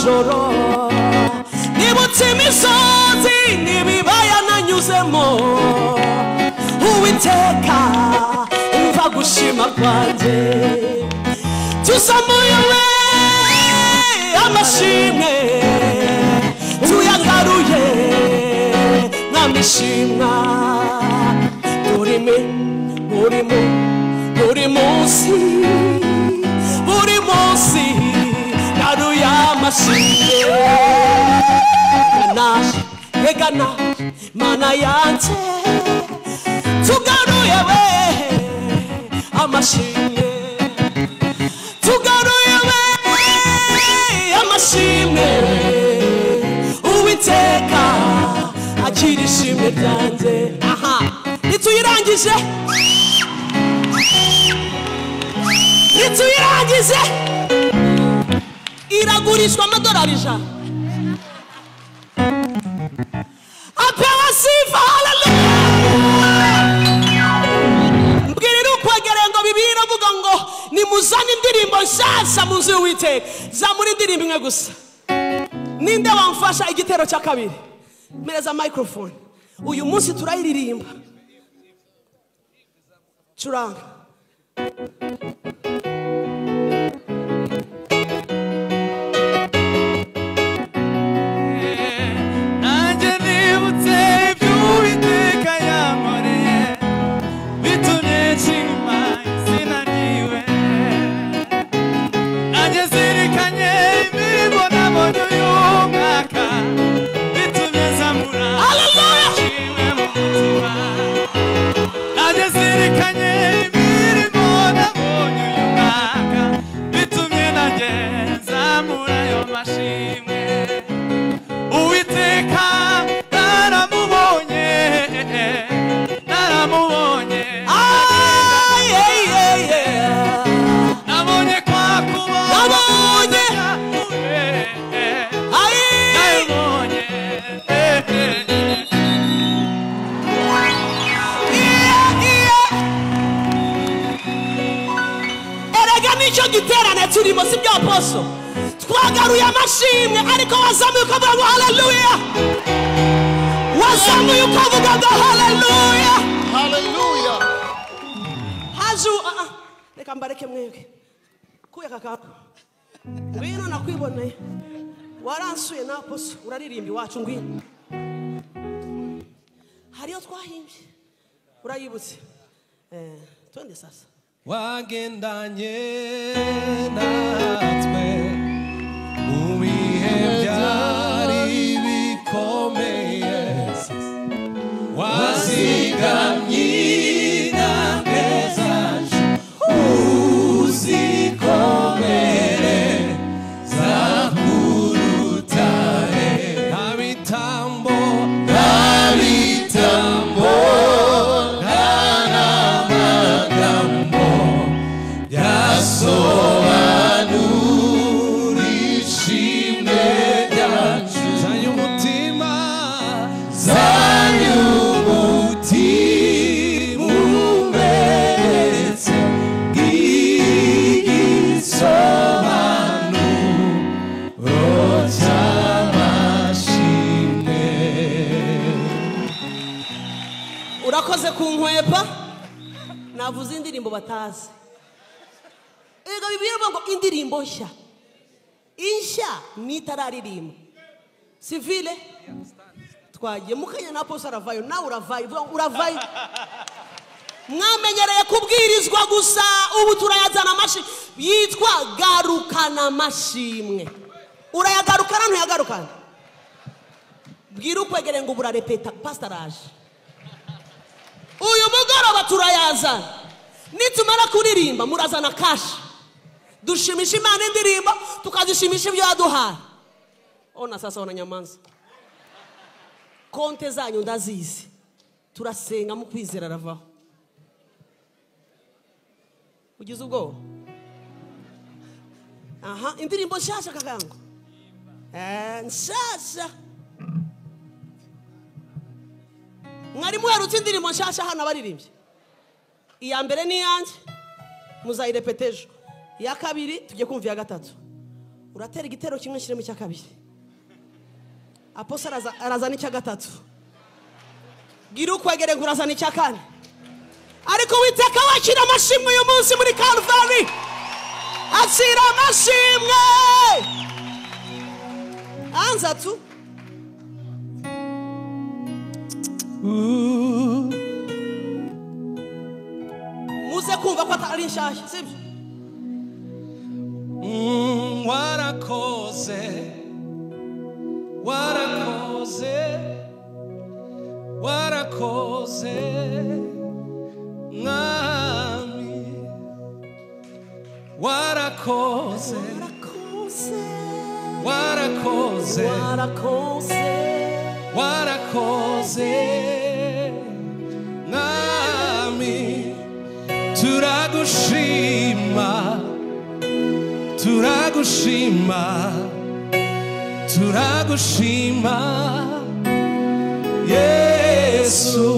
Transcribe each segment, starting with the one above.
amajoro nibutse imisozi n'ibibaya nanyuzemo Uwiteka umva gushima kwanjye tuzamuye amashimwe tuyagaruye n'amishimwa buri munsi garuye amashimwe yegana mana yanjye tugaruye amashimwe tugaruye amashimwe Uwiteka akira ishimwe ryanjye aha nituyirangije iragurishwa amadolari 100 apewa sifa haleluya mbwirira ukwegere ngo Bibiliya iravuga ngo nimuzane indirimbo nshyashya mu nzu y'Uwiteka zamura indirimbo imwe gusa ninde wamfasha igitero cya kabiri mereza microphone uyu munsi turayiririmba curanga giterane turimo si byo aposo twagaruye amashimwe ariko wazamuye ukavuga ngo haleluya wazamuye ukavuga ngo haleluya haleluya haju reka mbareke mwebwe kuya kakako ngwino nakwiboneye waransuye na aposo uraririmba iwacu ngwino hariyo twahimbye urayibutse twende sasa wagendanye natwe mu bihe byari bikomeye wazigamye intambwe zacu uzikomere zakurutare kabitambo urakoze kunkwepa navuze indirimbo batazi ego Bibiliya ngo indirimbo nshya nitararirimba civile twagiye mukanya na aposo aravayo nawe uravayo mwamenyereye kubwirizwa gusa ubu turayazana amashimwe yitwa garukana amashimwe urayagarukana ntuyagarukana bwira ukwegere ngo burarepeta pastaraje uyu mugoroba turayazana nitumara kuririmba murazana kashi dushimisha Imana indirimbo tukazishimisha ibyo yaduhaye ona sasa ona nyamanza konte zanyu ndazizi turasenga mu kwizera ravaho ugize ubwo aha indirimbo nshasha kagango nshasha mwarimu yarutse indirimbo nshasha hano abaririmbye iya mbere ni yanjye muzayirepeteje iya kabiri tujye kumva iya gatatu uratera igitero kimwe shiremo icya kabiri. Aposa arazana icya gatatu. Gira ukwegere ngurazana icya kane. Ariko Uwiteka wakira amashimwe uyu munsi muri Calvary. Akira amashimwe. Anza tu. Muze kumva ko atari nshashya sibyo? Warakoze, warakoze, warakoze, mwami, warakoze, warakoze, warakoze, warakoze, mwami, turagushima, turagushima, turagushima, Yesu,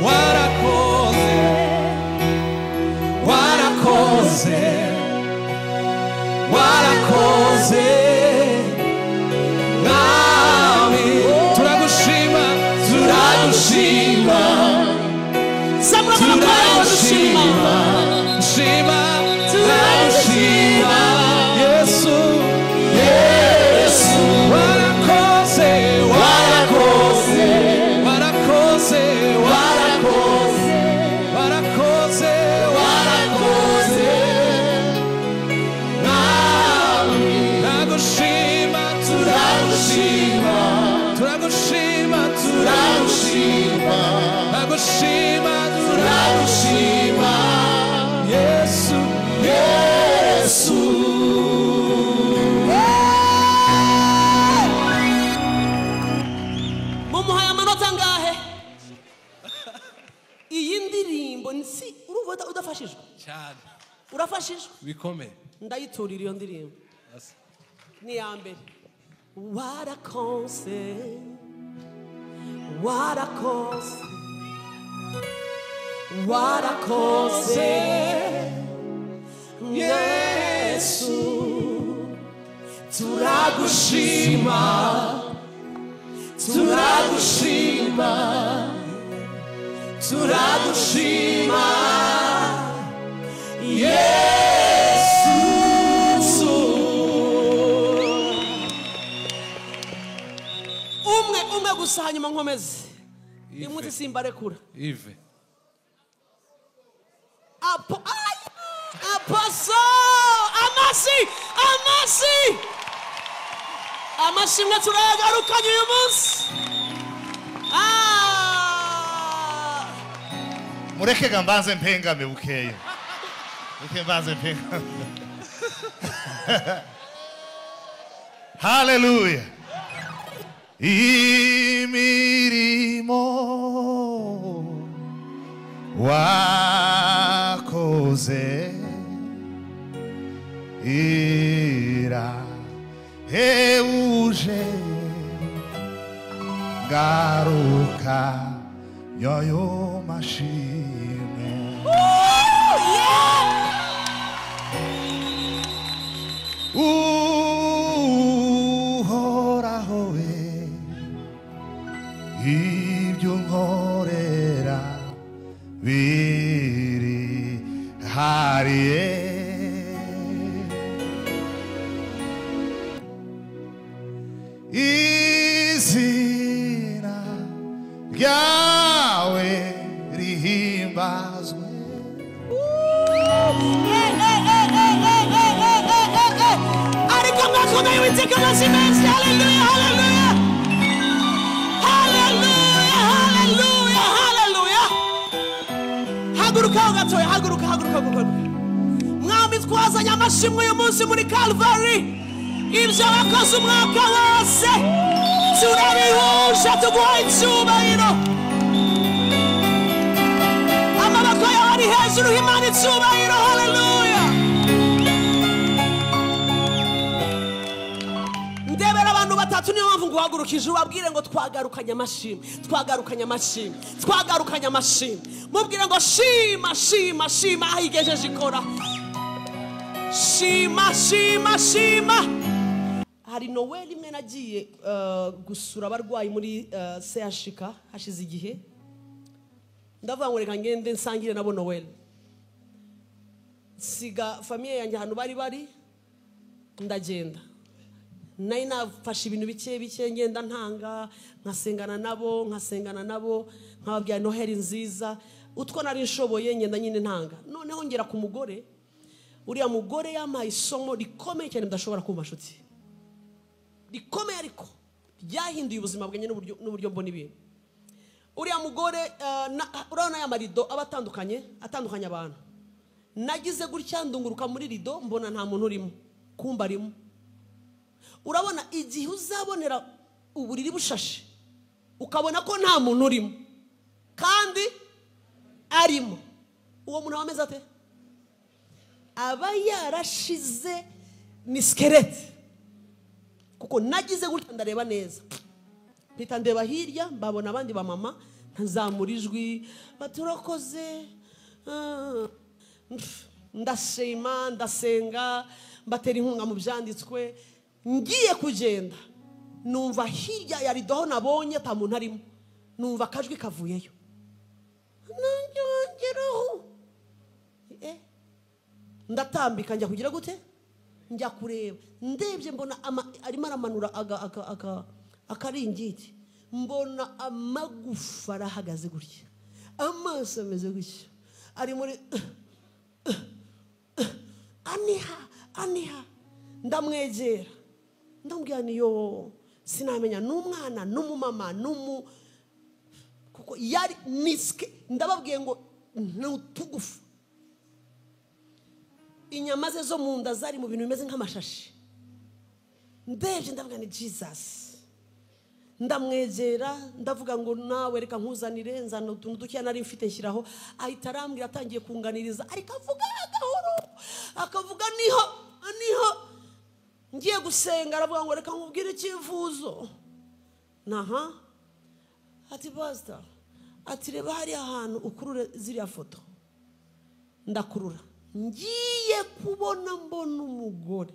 warakoze, warakoze, warakoze, mwami, turagushima, turagushima, turagushima, shima, turagushima, Yesu, Yesu, warakoze, warakoze, warakoze, warakoze, warakoze, warakoze, nami, turagushima, turagushima, turagushima, turagushima, turagushima, turagushima, Yesu, Yesu. Mumuhaye amanota ngahe? Iyi ndirimbo nsi uruvuga udafashijwe cyane. Urafashijwe? Bikomeye. Ndayiturira iyo ndirimbo. Ni ya mbere. Warakoze, warakoze, warakoze, Yesu, turagushima, turagushima, turagushima, Yesu. Umwe gusa hanyuma nkomeze. Imuti simbarekura. Ive. Aposo, amashimwe turayagarukanye uyu munsi. Mureke gambanze mpengame bukeya. Mureke mbanze mpengame. Hallelujah. Imirimo wakoze irahebuje ngaruka yoyo mashimwe. Uhoraho we ibyo nkorera birihariye, izina ryawe rihimbazwe. Ariko mwakomeye Uwiteka amashyi menshi. Hallelujah, hallelujah, hallelujah, hallelujah, hallelujah. Haguruka gatoya, haguruka. Mwami twazanye amashimwe uyu munsi muri Calvary. Ibyo wakoze umwaka wose turabihuje tuguha icyubahiro. Amaboko yawe ari hejuru y'Imana icyubahiro. Hallelujah. Ndebera abantu batatu niyo mpamvu nguhagurukije ubabwire ngo twagarukanye amashimwe, twagarukanye amashimwe, twagarukanye amashimwe. Mubwire ngo shima, shima, shima aho igejeje ikora. shima shima shima. Hari Noel imwe nagiye gusura abarwayi muri CHK hashize igihe. Ndavuga ngo reka ngende nsangire nabo Noel. Siga famille yanjye hano bari ndagenda. Nari nafashe ibintu bike ngenda ntanga nkasengana nabo nkababwira Noheli nziza utwo nari nshoboye ngenda nyine ntanga. Noneho ngera ku mugore, uriya mugore yamaye isomo rikomeye cyane ndashobora kumva nshuti. Rikomeye ariko ryahinduye ubuzima bwanjye n'uburyo mbona ibintu. Uriya mugore urabona ya marido abatandukanye abantu. Nagize gutya ndunguruka muri rido mbona nta muntu urimo, kumba arimo. Urabona igihe uzabonera uburiri bushashe ukabona ko nta muntu urimo kandi arimo, uwo muntu ameze ate? Aba yarashize ni skeleti. Kuko nagize gutya ndareba neza, mpita ndeba hirya mbabona abandi ba mama ntazamura ijwi baturakoze, ndashima ndasenga mbatera inkunga mu byanditswe. Ngiye kugenda numva hirya ya rido nabonye ata muntu arimo, numva akajwi kavuyeyo, nongeraho ndatambika njya kugira gute, njya kureba. Ndebye mbona arimo aramanura akaringiti, mbona amagufa arahagaze gutya, amaso ameze gutya, ari muri aniha. Ndamwegera ndambwira niyo sinamenya n'umwana n'umumama kuko yari niske. Ndababwiye ngo ntutugufa, inyama ze zo mu nda zari mu bintu bimeze nk'amashashi. Ndebye ndabwira ni Jesus. Ndamwegera ndavuga ngo nawe reka nkuzanire nzana utuntu duke nari mfite nshyiraho. Ahita arambwira atangiye kunganiriza ariko avuga gahoro, akavuga niho ngiye gusenga. Aravuga ngo reka nkubwire icyifuzo. Naha ati pastor, ati reba hari ahantu ukurure ziriya foto. Ndakurura, ngiye kubona mbona umugore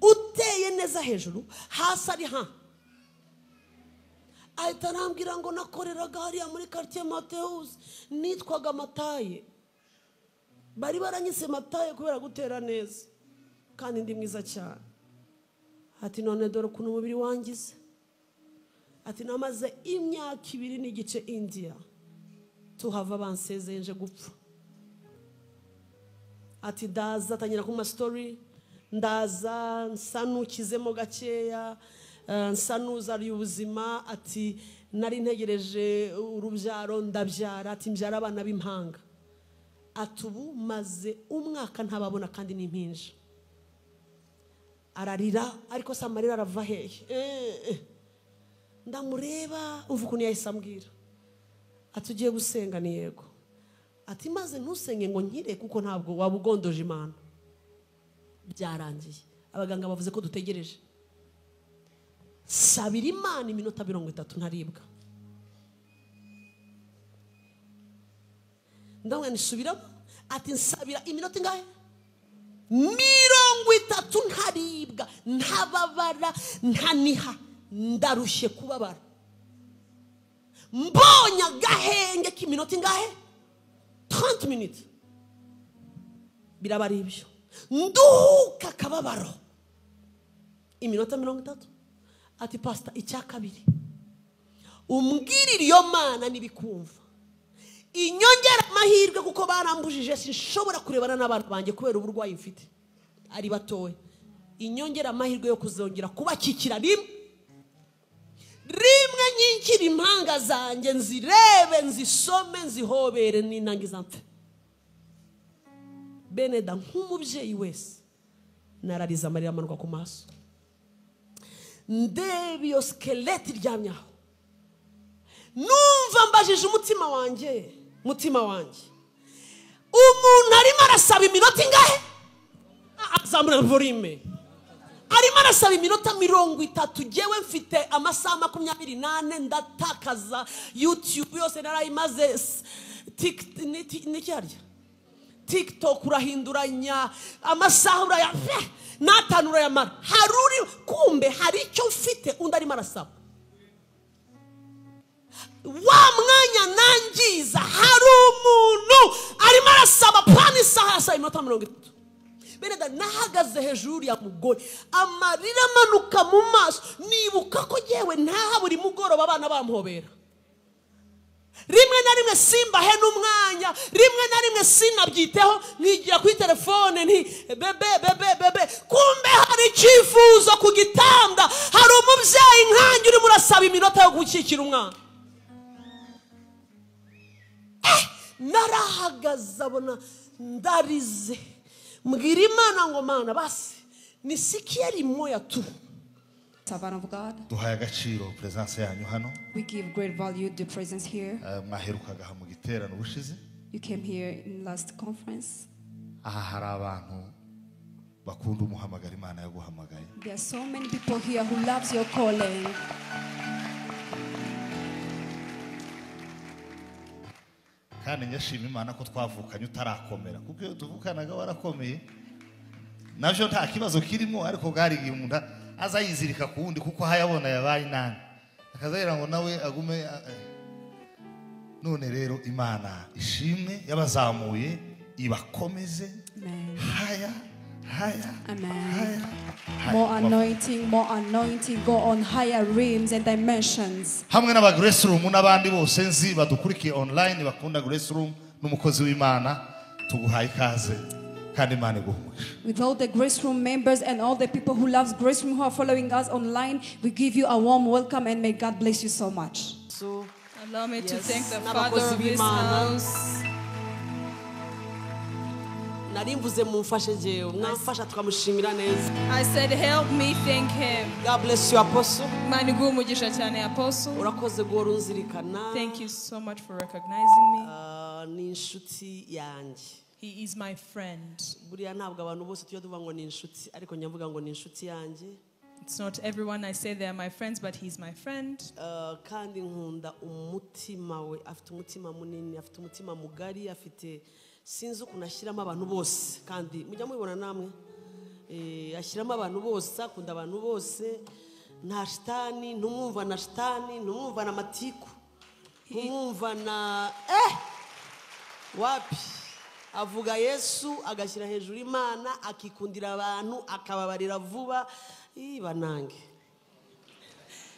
uteye neza hejuru, hasi ari ahita arambwira ngo nakoreraga hariya muri quartier Mateus, nitwaga Mataye. Bari baranyise Mataye kubera gutera neza kandi ndi mwiza cyane. Ati none dore ukuntu umubiri wangize. Ati namaze imyaka 2 n'igice India, tuhava bansezeye nje gupfa. Ati ndaza atangira kuma story, ndaza nsanukizemo gakeya, nsanuza ari ubuzima. Ati nari ntegereje urubyaro ndabyara. Ati mbyara abana b'impanga. Ati ubu maze umwaka ntababona kandi n'impinja. Ararira ariko samarira arava hehe. Ndamureba umva ukuntu yahise ambwira. Ati ugiye gusenga? Ni yego. Ati maze ntusenge ngo nkire kuko ntabwo wabugondoje Imana. Byarangiye abaganga bavuze ko dutegereje. Sabira Imana iminota 30 ntaribwa. Ndamwe nisubiramo. Ati nsabira iminota ingahe? 30 ntaribwa, ntababara, ntaniha. Ndarushye kubabara. Mbonye agahenge k'iminota ingahe? 30 minutes. Birabari ibyo. Nduhuka kababaro iminota 30. Ati pastor, icya kabiri umbwirira iyo Mana nibikumva inyongera amahirwe kuko barambujije sinshobora kurebana n'abantu banjye kubera uburwayi mfite ari batoye. Inyongera amahirwe yo kuzongera kubakikira rimwe nyinkira impanga zanjye, nzirebe nzisome nzihobere n'inangiza mfe. Beneda nk'umubyeyi wese narariza amarira amanuka ku maso. Ndebe iyo skeleti ryamyaho, numva mbajije umutima wanjye, umuntu arimo arasaba iminota ingahe? Azamura volume. Arimo arasaba iminota 30. Jewe mfite amasaha 28 ndatakaza YouTube yose narayimaze. TikTok urahinduranya amasaha urayave n'atanu urayamara haruri kumbe hari icyo ufite undi arimo arasaba wa mwanya nangiza hari umuntu arimo arasaba pani isaha ya 30 Beneda nahagaze hejuru ya mugore amarira manuka mu maso nibuka ko yewe ntaha buri mugoroba abana bamuhobera rimwe na rimwe simbahe n'umwanya rimwe na rimwe sinabyiteho nkigira kuri telefone nti bebe kumbe hari icyifuzo ku gitanda hari umubyeyi nkanjye uri murasaba iminota yo gukikira umwana narahagaze abona ndarize mbwira Imana ngo Mana basi nisikia limoya tu Servant of God, duhaye agaciro presence yanyu hano we give great value to the presence here. mwaherukaga mu giterano bushize You came here in last conference. aha hari abantu bakunda umuhamagara Imana yaguhamagaye. There are so many people here who loves your calling. Kandi nyashima Imana ko twavukanye utarakomera kuko iyo tuvukanaga warakomeye navyo nta kibazo kirimo ariko gari gihunda azayizirika kuwundi kuko hayabona yabaye nani akazayira ngo nawe agume none rero Imana ishimwe yabazamuye ibakomeze haya Amen. More anointing, go on higher realms and dimensions. Hamwe n'aba Grace Room n'abandi bose nzi badukurikiye online bakunda Grace Room n'umukozi w'Imana tuguhaye ikaze kandi Imana iguhumuje. With all the Grace Room members and all the people who loves Grace Room who are following us online, we give you a warm welcome and may God bless you so much. So Allow me to thank the N'abakozi Father of this b'Imana. house. narimvuze mumfashe jewe mwamfasha tukamushimira neza. I said, help me thank him. God bless you Apostle. Imana iguhe umugisha cyane Apostle. Urakoze guhora unzirikana. Thank you so much for recognizing me. Ni inshuti yanjye. He is my friend. Buriya ntabwo abantu bose tuyo tuvuga ngo ni inshuti ariko nyavuga ngo ni inshuti yanjye. It's not everyone I say they are my friends, but he's my friend. Kandi nkunda umutima we afite umutima munini afite umutima mugari afite sinzi ukuntu ashyiramo abantu bose kandi mujya mubibona namwe ashyiramo abantu bose akunda abantu bose nta shitani ntumwumva na shitani ntumwumva na matiku ntumwumva na wapi avuga Yesu agashyira hejuru Imana akikundira abantu akababarira vuba banange.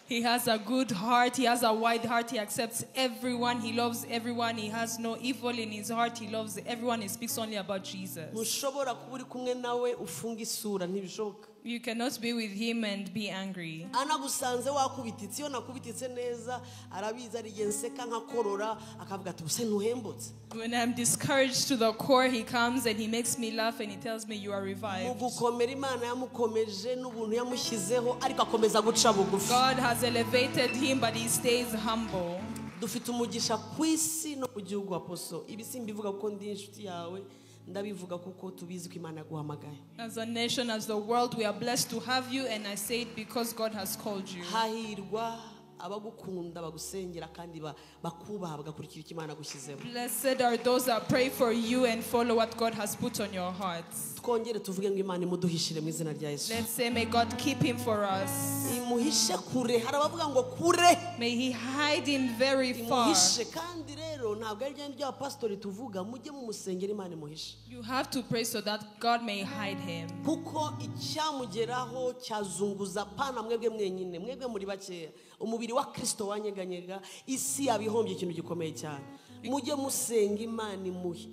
He has a good heart. He has a wide heart. He accepts everyone. He loves everyone. He has no evil in his heart. He loves everyone. He speaks only about Jesus. Mushobora kuba uri kumwe nawe ufunga isura ntibishoboka. You cannot be with him and be angry. Anagusanze wakubititse iyo nakubititse neza arabiza rigenseka nkakorora akavuga ati buse ntuhembutse. When I'm discouraged to the core, he comes and he makes me laugh and he tells me you are revived. Mugukomera Imana yamukomeje n'ubuntu yamushyizeho ariko akomeza guca bugufi. God has elevated him, but he stays humble. Dufite umugisha kwisi no kugihugu Apostle. Ibi simbivuga kuko ndi inshuti yawe. Ndabivuga kuko tubizi ko Imana yaguhamagaye. As a nation, as the world, we are blessed to have you, and I say it because God has called you. Hahirwa abagukunda bagusengera kandi bakubaha bagakurikira icyo Imana gushyizeho. Blessed are those that pray for you and follow what God has put on your hearts. Twongere tuvuge ngo Imana imuduhishire mu izina rya Yesu. Let's say, may God keep him for us. Imuhishe kure harabavuga ngo kure. May he hide him very far. Imuhishe kandi rero ntabwo ari ryo pastori tuvuga mujye mu musengera Imana imuhishe. You have to pray so that God may hide him. Kuko icyamugeraho cyazunguza pana mwebwe mwenyine mwebwe muri bakeya umubiri wa Kristo wanyeganyega isi yabihombye ikintu gikomeye cyane. Mujye musenga Imana imuhe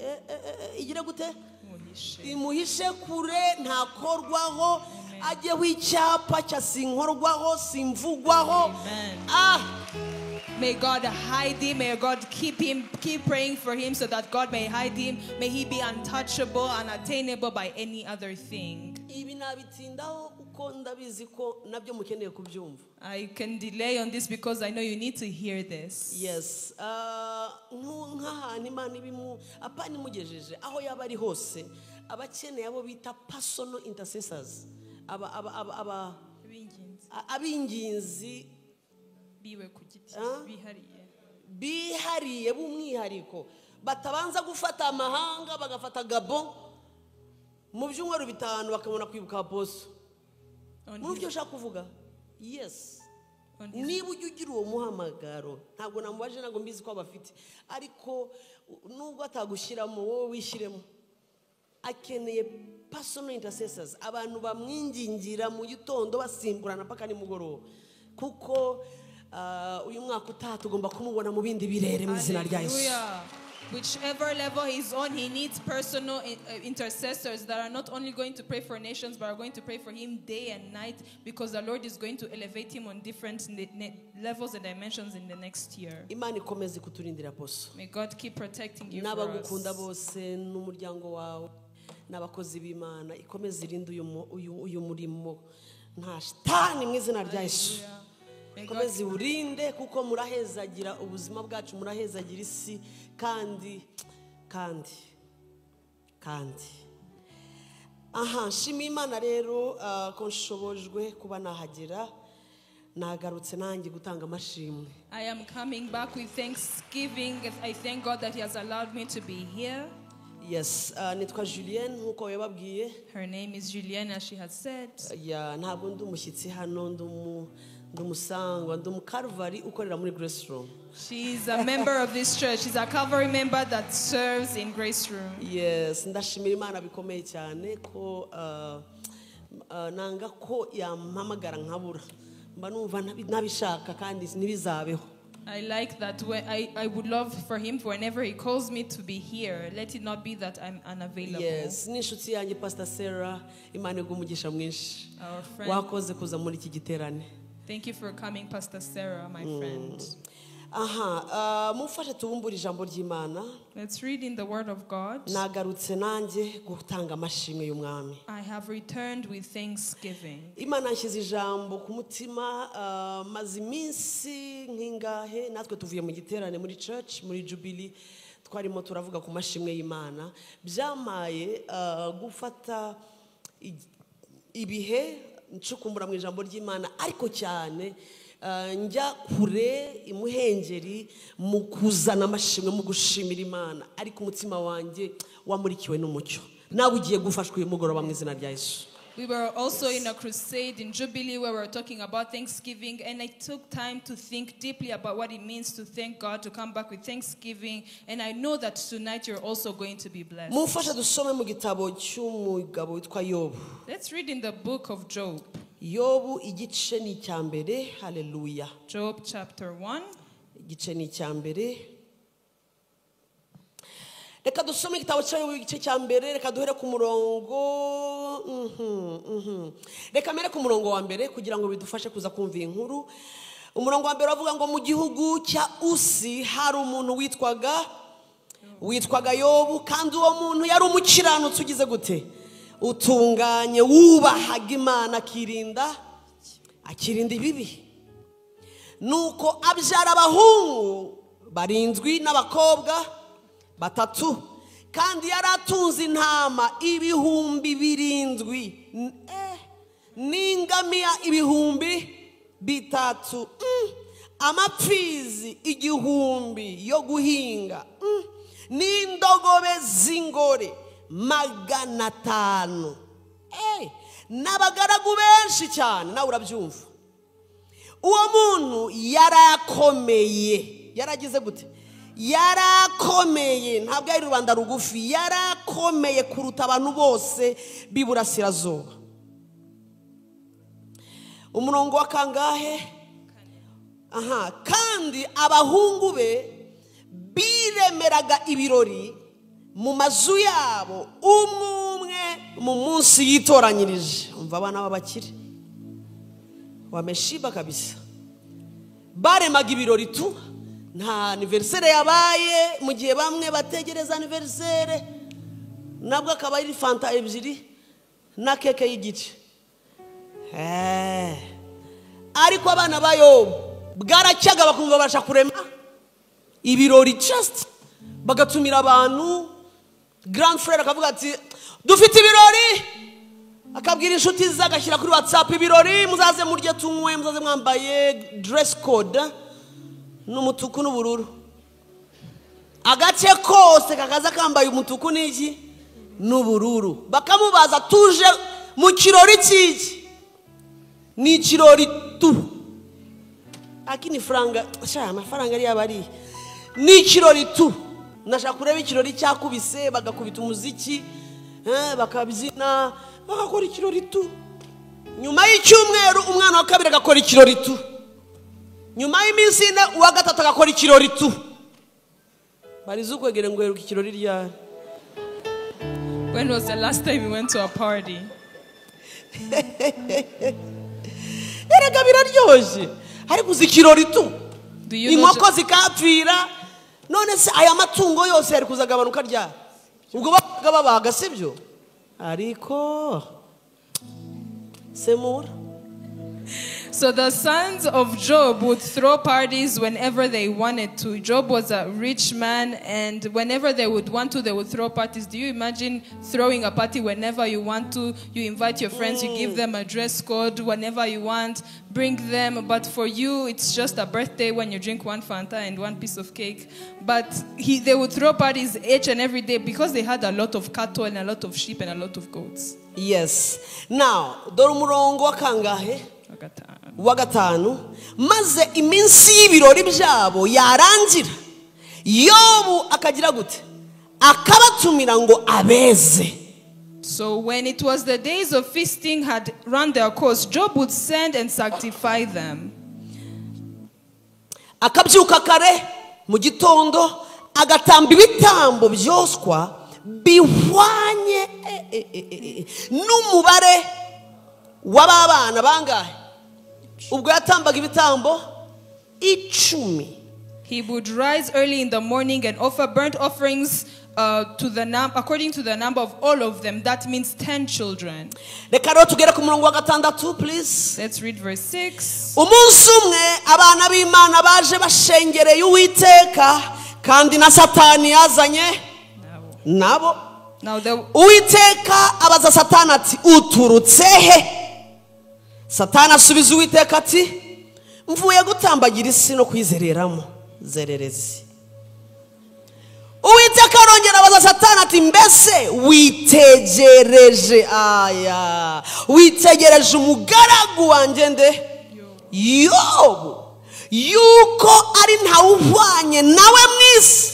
igire gute imuhishe kure ntakorwaho ajyeho icyapa cyasinkorwaho simvugwaho. May God hide him. May God keep him. Keep praying for him so that God may hide him. May he be untouchable, unattainable by any other thing. I can delay on this because I know you need to hear this. Yes. Personal intercessors. Abinginzi bihariye b'umwihariko batabanza gufata amahanga bagafata Gabon mu byumweru bitanu bakabona kwibuka boss mu byo ushaka kuvuga yes niba ugira uwo muhamagaro ntabwo namubaje ntabwo mbizi ko abafite ariko nubwo atagushyiramo wowe wishyiremo akeneye personal intercessors abantu bamwingingira mu gitondo basimburana paka nimugoroba kuko uyu mwaka utaha tugomba kumubona mu bindi birere mu izina rya Yesu. Whichever level he's on, he needs personal intercessors that are not only going to pray for nations, but are going to pray for him day and night, because the Lord is going to elevate him on different levels and dimensions in the next year. Imana ikomeze kuturindira poso. May God keep protecting you for us. N'abagukunda bose n'umuryango wawe n'abakozi b'Imana ikomeze irinde uyu murimo nta shitani mu izina rya Yesu. Komezi urinde kuko murahezagira ubuzima bwacu murahezagira isi kandi shima Imana rero ko nshobojwe kuba nahagera nagarutse nanjye gutanga amashimwe. I am coming back with thanksgiving. I thank God that he has allowed me to be here. Yes, nitwa Julienne nkuko yababwiye. Her name is Julienne, as she had said. Ntabwo ndi umushyitsi hano Ndumusangwa Ndumukarvari ukorera muri Grace Room. She's a member of this church. She's a Calvary member that serves in Grace Room. Yes, ndashimira Imana bikomeye cyane ko nanga ko yampamagara nkabura. Mba numva nabishaka kandi nibizabeho. I like that I would love for him whenever he calls me to be here. Let it not be that I'm unavailable. Yes, nishuti yanjye Pastor Sarah Imana igumugisha mwinshi. Our friend. Wakoze kuza muri iki giterane. Thank you for coming, Pastor Sarah, my friend. Mufashe tubumbura ijambo ry'Imana. Let's read in the Word of God. Nagarutse nanjye gutanga amashimwe y'umwami. I have returned with thanksgiving. Imana nshyize ijambo ku mutima maze iminsi nkingahe natwe tuvuye mu giterane muri church muri Jubilee twarimo turavuga ku mashimwe y'Imana byamaye gufata ibihe ncukumbura mu ijambo ry'Imana ariko cyane njya kure imuhengeri mu kuzana amashimwe mu gushimira Imana ariko umutima wanjye wamurikiwe n'umucyo nawe ugiye gufashwa uyu mugoroba mu izina rya Yesu. We were also in a crusade in Jubilee where we were talking about Thanksgiving, and I took time to think deeply about what it means to thank God, to come back with Thanksgiving, and I know that tonight you're also going to be blessed. Mufasha dusome mu gitabo cy'umugabo witwa Yobu. Let's read in the book of Job. Yobu igice ni cyambere. Hallelujah. Job chapter 1. Igice ni cyambere. Reka dusome igitabo cyawe igice cyambere reka duhere ku murongo reka mere ku murongo wa mbere kugira ngo bidufashe kuza kumva inkuru. Umurongo wa mbere avuga ngo mu gihugu cya Usi hari umuntu witwaga Yobu kandi uwo muntu yari umukiranutsi ugize gute utunganye wubahaga Imana akirinda ibibi nuko abyara abahungu 7 n'abakobwa 3 kandi yaratunze intama 7,000 n'ingamiya 3,000 amapfizi 1,000 yo guhinga n'indogobe z'ingore 500 n'abagaragu benshi cyane nawe urabyumva. Uwo muntu yarakomeye yaragize gute yarakomeye ntabwo ari rubanda rugufi yarakomeye kuruta abantu bose b'iburasirazuba. Umurongo wa kangahe kandi abahungu be biremeraga ibirori mu mazu yabo umwe mu munsi yitoranyirije. Umva abana b'abakire wameshiba kabisa baremaga ibirori tu nta anniversaire yabaye mu gihe bamwe bategereza anniversaire nabwo akaba ari fanta 2 na keke y'igice ariko abana bayo bwaracyaga bakumva basha kurema ibirori just bagatumira abantu. Grand frère akavuga ati dufite ibirori akabwira inshuti zagashyira kuri WhatsApp ibirori muzaze murye tunywe muzaze mwambaye dress code n'umutuku n'ubururu agace kose kakaza kambaye umutuku n'iki n'ubururu bakamubaza tuje mu kirori cy'iki ni kirori tu akini franga amafaranga ari yabari ni kirori tu nashaka kureba ikirori cyakubise bagakubita umuziki bakabyina bagakora ikirori tu nyuma y'icyumweru umwana wa kabiri agakora ikirori tu nyuma y'iminsi ine uwa gatatu agakora ikirori tu barizo kwegere ngo heruka ikirori ryari. When was the last time you went to a party? Erega biraryoje ariko uzikirori tu inkoko zikapfira none se aya matungo yose yari kuzagabanuka ryari ubwo babaga sibyo ariko semura. So the sons of Job would throw parties whenever they wanted to. Job was a rich man, and whenever they would want to, they would throw parties. Do you imagine throwing a party whenever you want to? You invite your friends, you give them a dress code whenever you want, bring them. But for you, it's just a birthday when you drink one Fanta and one piece of cake. But they would throw parties each and every day because they had a lot of cattle and a lot of sheep and a lot of goats. Yes. Now, dore umurongo wa kangahe? Wa gatanu. Maze iminsi y'ibirori byabo yarangira Yobu akagira gute akabatumira ngo abeze. So when it was the days of feasting had run their course, Job would send and sanctify them. Akabyuka kare mu gitondo agatamba ibitambo byoswa bihwanye n'umubare w'abana bangahe ubwo yatambaga ibitambo 10. He would rise early in the morning and offer burnt offerings according to the number of all of them. That means 10 children. Reka rero tugere ku murongo wa gatandatu please. Let's read verse 6. Umunsi umwe abana b'Imana baje bashengereye Uwiteka kandi na Satani yazanye nabo. Uwiteka abaza Satani ati uturutse he? Satani asubiza Uwiteka ati mvuye gutambagira isi no kwizereramo zererezi. Uwiteka arongera abaza Satani ati mbese witegereje umugaragu wanjye nde Yobu yuko ari ntawuhwanye nawe mwisi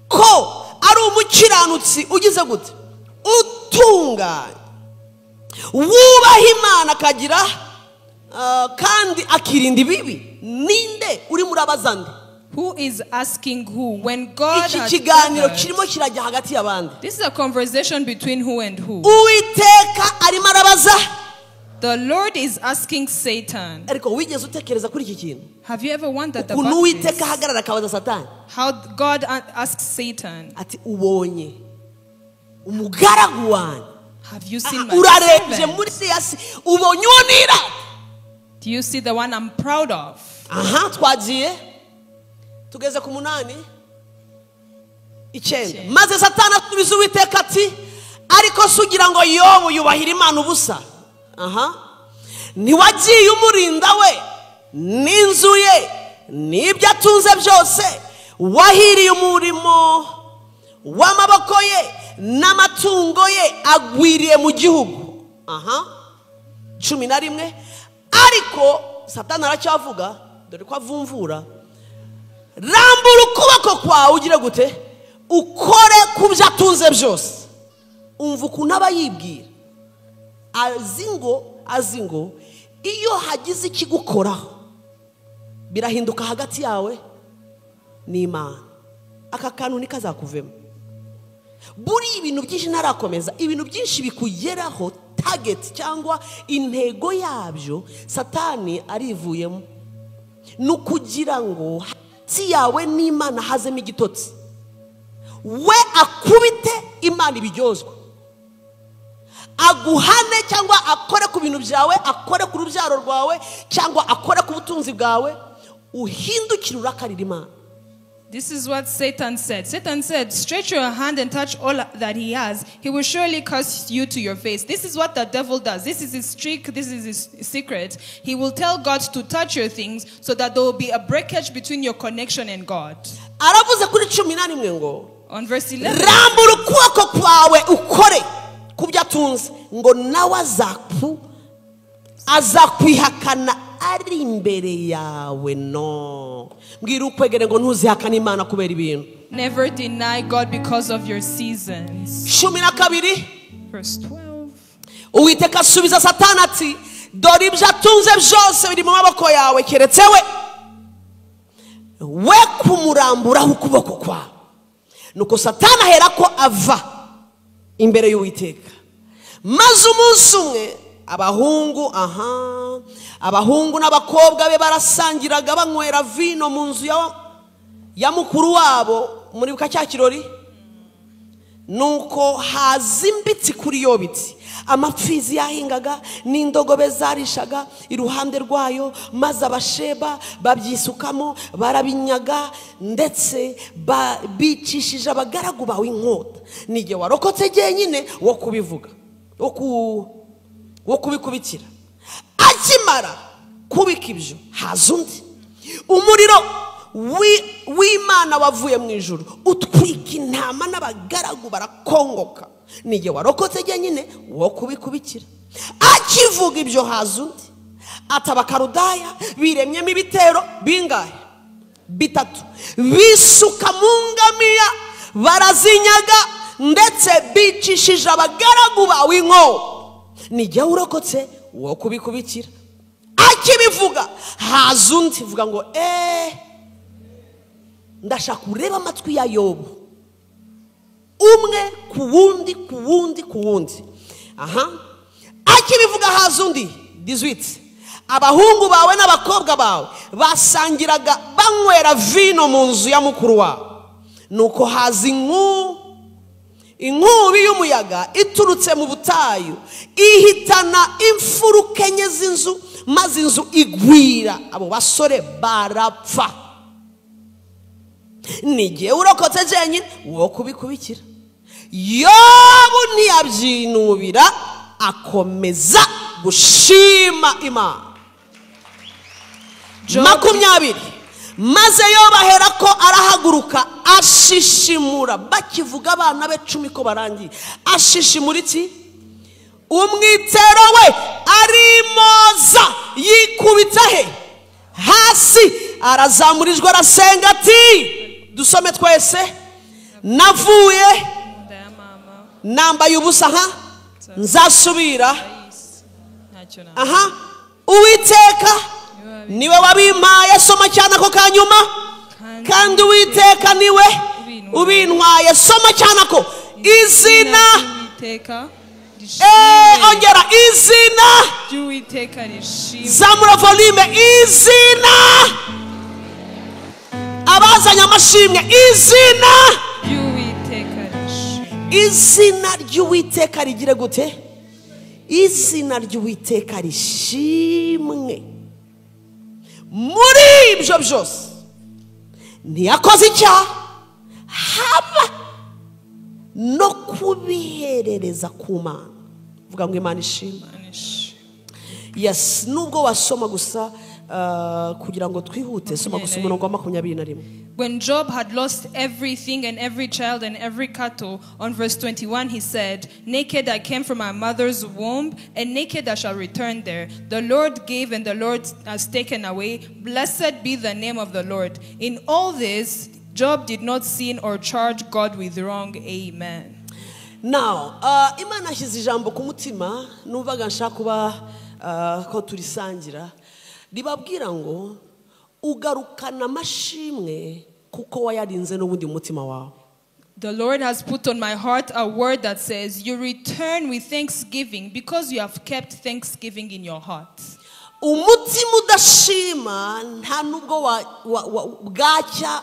ko ari umukiranutsi ugize gute utunganye wubaha Imana akagira kandi akirinda ibibi. Ninde uri murabaza nde? Who is asking who? When God Iki has kiganiro gathered, kirimo kirajya hagati y'abandi. this is a conversation between who and who. Uwiteka arimo arabaza. The Lord is asking Satan. Ariko wigeze utekereza kuri iki kintu? Have you ever wondered Ukuntu about Uwiteka this? ahagarara akabaza Satani How God asks Satan, ati ubonye umugaragu wanjye have you seen my urarebye servant? muri yasi ubonye unira. Do you see the one I'm proud of? Aha twagiye tugeze ku 8 9. Maze Satani asubiza Uwiteka ati ariko sugira ngo Yobu yubahira Imana ubusa. Aha ntiwagiye umurinda we n'inzu ye n'ibyo atunze byose wahiriye umurimo w'amaboko ye n'amatungo ye agwiriye mu gihugu. Aha 11. Ariko Satani aracyavuga dore ko avumvura rambura ukuboko kwawe ugire gute ukore ku byo atunze byose. Umva ukuntu aba yibwira azi ngo iyo hagize ikigukoraho birahinduka hagati yawe n'Imana. Aka kantu nikazakuvemo. Buri ibintu byinshi narakomeza ibintu byinshi bikugeraho target cyangwa intego yabyo Satani arivuyemo nukugira ngo hagati yawe n'Imana hazemo igitotsi. We akubite Imana ibiryozwa aguhane cyangwa akore ku bintu byawe akore ku rubyaro rwawe cyangwa akore ku butunzi bwawe uhindukira urakarira Imana. This is what Satan said. Satan said, stretch your hand and touch all that he has. He will surely curse you to your face. This is what the devil does. This is his trick. This is his secret. He will tell God to touch your things so that there will be a breakage between your connection and God. aravuze kuri 11 ngo On verse 11, rambura ukuboko kwawe ukore kubyo atunze ngo nawe azakwihakana ari imbere yawe. No, mbwira ukwegere ngo ntuzihakane Imana kubera ibintu. never deny God because of your seasons. 12 Verse 12. Uwiteka asubiza Satani ati dore ibyo atunze byose biri mu maboko yawe keretse we kumuramburaho ukuboko kwawe. Nuko Satani aherako ava imbere y'Uwiteka. Maze umunsi umwe abahungu n'abakobwa be barasangiraga banywera vino mu nzu ya mukuru wabo muri cya kirori. Nuko hazimbitse kuri yo biti amapfizi yahingaga n'indogobe zarishaga iruhande rwayo, maze abasheba babyisukamo barabinyaga ndetse bicishije abagaragu bawe inkota. Nige warokotse jyenyine wo kubivuga wo kubikubikira. Akimara kubika ibyo haza undi umuriro w'Imana wavuye mu ijuru utwika intama n'abagaragu barakongoka. Nige warokotse jyenyine wo kubikubikira. Akivuga ibyo haza undi atabakarudaya biremyemo ibitero bingahe? 3 bisuka mu ngamiya barazinyaga ndetse bicishije abagaragu bawe inkota. Nige urokotse wo kubikubikira. Akibivuga haza undi vuga ngo ndashaka ureba amatwi ya Yobu umwe ku wundi. Akibivuga haza undi 18 abahungu bawe n'abakobwa bawe basangiraga banywera vino mu nzu ya mukuru wawe. Nuko haza inkubi y'umuyaga iturutse mu butayu ihitana imfuruka enye z'inzu, maze inzu igwira abo basore barapfa. Nige urokotse jyenyine wo kubikubikira. Yobu ntiyabyinubira akomeza gushima Imana. 20 maze Yobu aherako arahaguruka ashishimura. Bakivuga abana be 10 ko barangiye ashishimura iki? Umwitero we arimoza yikubita he hasi arazamurijwe arasenga ati dusome twese navuye nambaye ubusa nzasubira Uwiteka niwe wabimpaye. Soma cyane ako kanyuma kandi Uwiteka niwe ubintwaye. Soma cyane ako izina ongera izina zamura volume izina abazanya amashimwe izina ry'Uwiteka rigire gute? Izina ry'Uwiteka rishimwe. Muri ibyo byose ntiyakoze icyaha haba no kubiherereza ku Mana. Vuga ngo Imana ishimwe. Yes, nubwo wasoma gusa kugira ngo twihute, soma gusa umurongo wa 21. When Job had lost everything and every child and every cattle, on verse 21 he said, naked I came from my mother's womb, and naked I shall return there. The Lord gave and the Lord has taken away. Blessed be the name of the Lord. In all this, Job did not sin or charge God with wrong. Amen. Now, Imana ashyize ijambo ku mutima numvaga nshaka kuba ko turisangira. Ribabwira ngo ugarukana amashimwe kuko wayarinze n'ubundi mutima wawe. The Lord has put on my heart a word that says, you return with thanksgiving because you have kept thanksgiving in your heart. Umutima udashima nta nubwo bwacya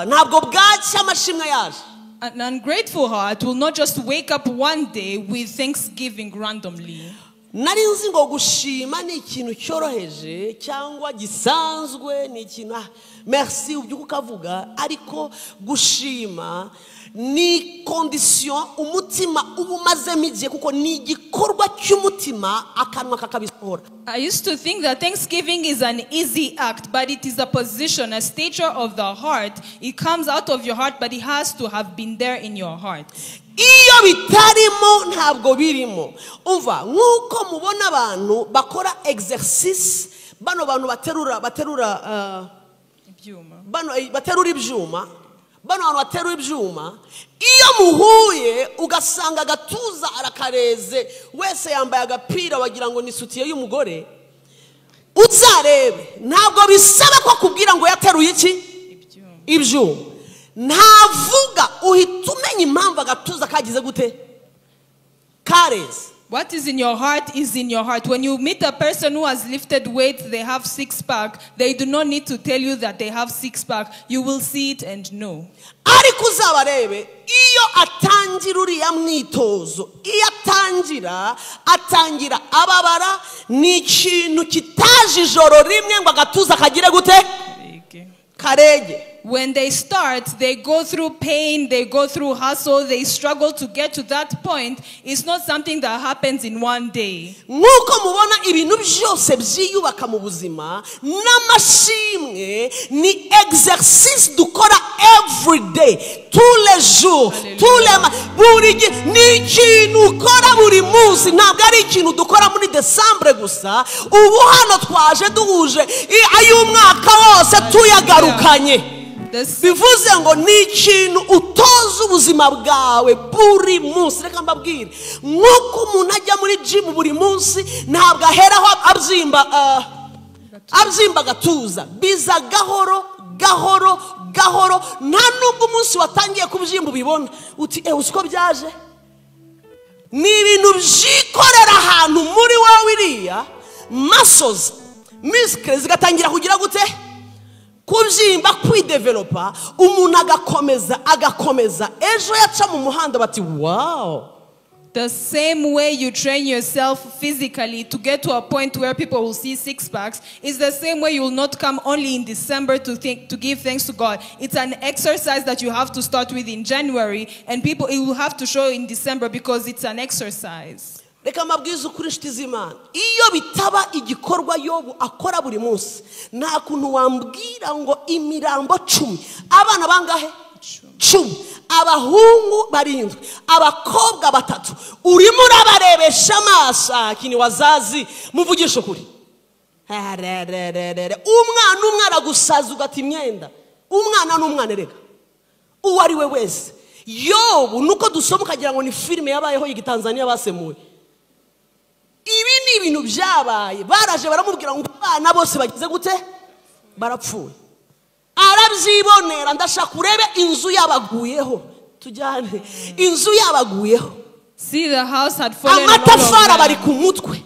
ntabwo bwacya amashimwe yaje. An ungrateful heart will not just wake up one day with thanksgiving randomly. nari nzi ngo gushima ni ikintu cyoroheje cyangwa gisanzwe, ni ikintu merci ubyuka ukavuga, ariko gushima ni condition umutima uba umazemo igihe, kuko ni igikorwa cy'umutima akanwa kakabisohora. I used to think that thanksgiving is an easy act, but it is a position, a stature of the heart. It comes out of your heart, but it has to have been there in your heart. Iyo bitarimo ntabwo birimo. Umva, nkuko mubona abantu bakora exercice, bano bantu baterura Ibyuma. baterura ibyuma, bano bantu baterura ibyuma, iyo muhuye ugasanga agatuza arakareze, wese yambaye agapira wagira ngo ni sutiye y'umugore, uzarebe ntabwo bisaba ko kubwira ngo yateruye iki ibyuma. Ntavuga uhita umenya impamvu agatuza kagize gute kareze. What is in your heart is in your heart. When you meet a person who has lifted weights, they have six-pack, they do not need to tell you that they have six-pack. You will see it and know. Ariko uzabarebe iyo atangira uriya mwitozo, iyo atangira ababara, ni ikintu kitaje ijoro rimwe ngo agatuza kagire gute karege. When they start, they go through pain, they go through hustle, they struggle to get to that point. It's not something that happens in one day. Nkuko mubona ibintu byose byiyubaka mu buzima, n'amashimwe ni exercice dukora every day, tous les jours, buri ni ikintu ukora buri munsi, ntabwo ari ikintu dukora muri December gusa. Ubu hano twaje duhuje ay'umwaka wose tuyagarukanye. Bivuze ngo ni ikintu utoza ubuzima bwawe buri munsi. Reka mbabwire, nkuko umuntu ajya muri gym buri munsi, ntabwo aheraho abyimba gatuza, biza gahoro nta nubwo umunsi watangiye kubyimba ubibona uti usiko byaje. Ni ibintu byikorera ahantu muri wowe iriya muscles muscles zigatangira kugira gute kubyimba, kwidevelopa, umuntu agakomeza ejo yaca mu muhanda bati wow. The same way you train yourself physically to get to a point where people will see six-packs is the same way you will not come only in December to give thanks to God. It's an exercise that you have to start with in January, and it will have to show in December because it's an exercise. Reka mabwiza ukuri nshuti z'Imana, iyo bitaba igikorwa Yobu akora buri munsi, nta kuntu wambwira ngo imirambo 10, abana bangahe 10, abahungu 7, abakobwa 3, urimo urabarebesha amaso kini wazazi, muvugisha ukuri. Umwana aragusaza ugata imyenda, umwana n'umwana reka uwo ari we wese. Yobu nuko dusoma ukagira ngo ni filime yabayeho y'Igitanzania basemuye. Ibi ni ibintu byabaye, baraje baramubwira ngo abana bose bagize gute barapfuye. Arabyibonera, ndashaka urebe inzu yabaguyeho, tujyane inzu yabaguyeho. See, the house had fallen on all amatafari of bari them. ku mutwe,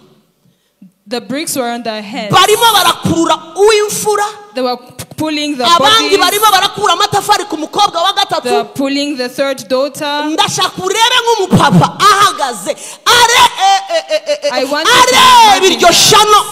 The bricks were on their heads. barimo barakurura uw'imfura, They were pulling the abandi bodies. barimo barakura amatafari ku mukobwa wa They were gatatu. pulling the third daughter. Ndashaka urebe nk'umupapa ahagaze I want you to areba imagine iryo that. shano.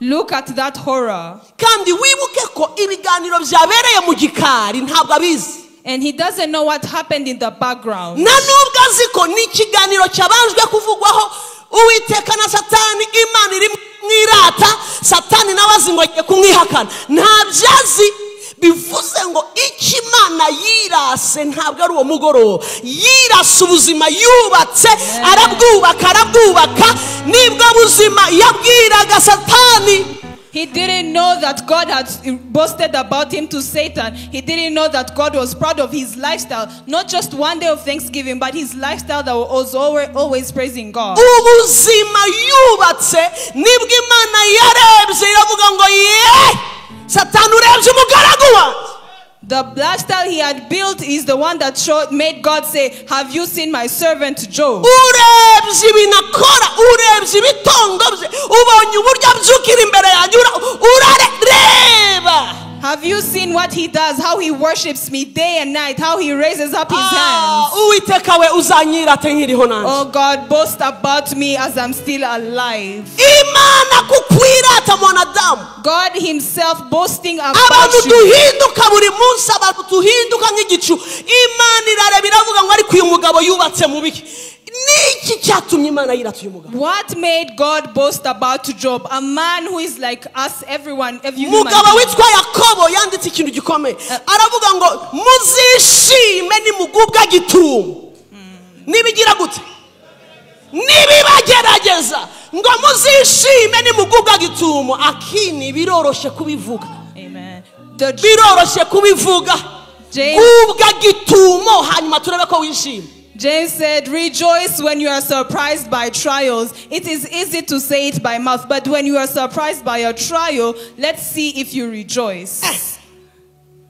Look at that horror. Kandi wibuke ko ibiganiro byabereye mu gikari ntabwo abizi. And he doesn't know what happened in the background. Na nubwo azi ko ni ikiganiro cyabanjwe kuvugwaho Uwiteka na Satani, Imana iri mwirata, Satani nawe azi ngo agiye kumwihakana. Ntabyazi, bivuze ngo Imana yirase ntabwo ari uwo mugoroba, yirase ubuzima yubatse, arabwubaka nibwo buzima yabwiraga Satani. He didn't know that God had boasted about him to Satan. He didn't know that God was proud of his lifestyle. Not just one day of Thanksgiving, but his lifestyle that was always praising God. Ubuzima yubatse nibwo Imana yarebye iravuga ngo ye Satani urebye umugaragu wanjye. The lifestyle he had built is the one that made God say, have you seen my servant Job? Urebye ibinakora, urebye ibitongo bye, ubonye uburyo abyukira imbere yanjye, urareba. Have you seen what what he does, how he worships me day and night, how he raises up his hands. Uwiteka we uzanyirate nkiriho nanje. Oh God, boast about me as I'm still alive. Imana kukwirata mwanadamu. God himself boasting about Abantu you. duhinduka buri munsi, abantu duhinduka nk'igicu. Imana irareba iravuga ngo ariko uyu mugabo yubatse mu biki. Niki cyatumye Imana yirata uyu mugabo? What made God boast about Job? A man who is like us, everyone, every human Mugabo being. witwa Yakobo yanditse ikintu gikomeye. Aravuga ngo muzishime nimugubwa gitumo. Nibigira gute? Nibibagerageza ngo muzishime nimugubwa gitumo. Akini biroroshe kubivuga. Amen. Biroroshe kubivuga. Gubwa gitumo hanyuma turebe ko wishime. James said, rejoice when you are surprised by trials. It is easy to say it by mouth, but when you are surprised by a trial, let's see if you rejoice.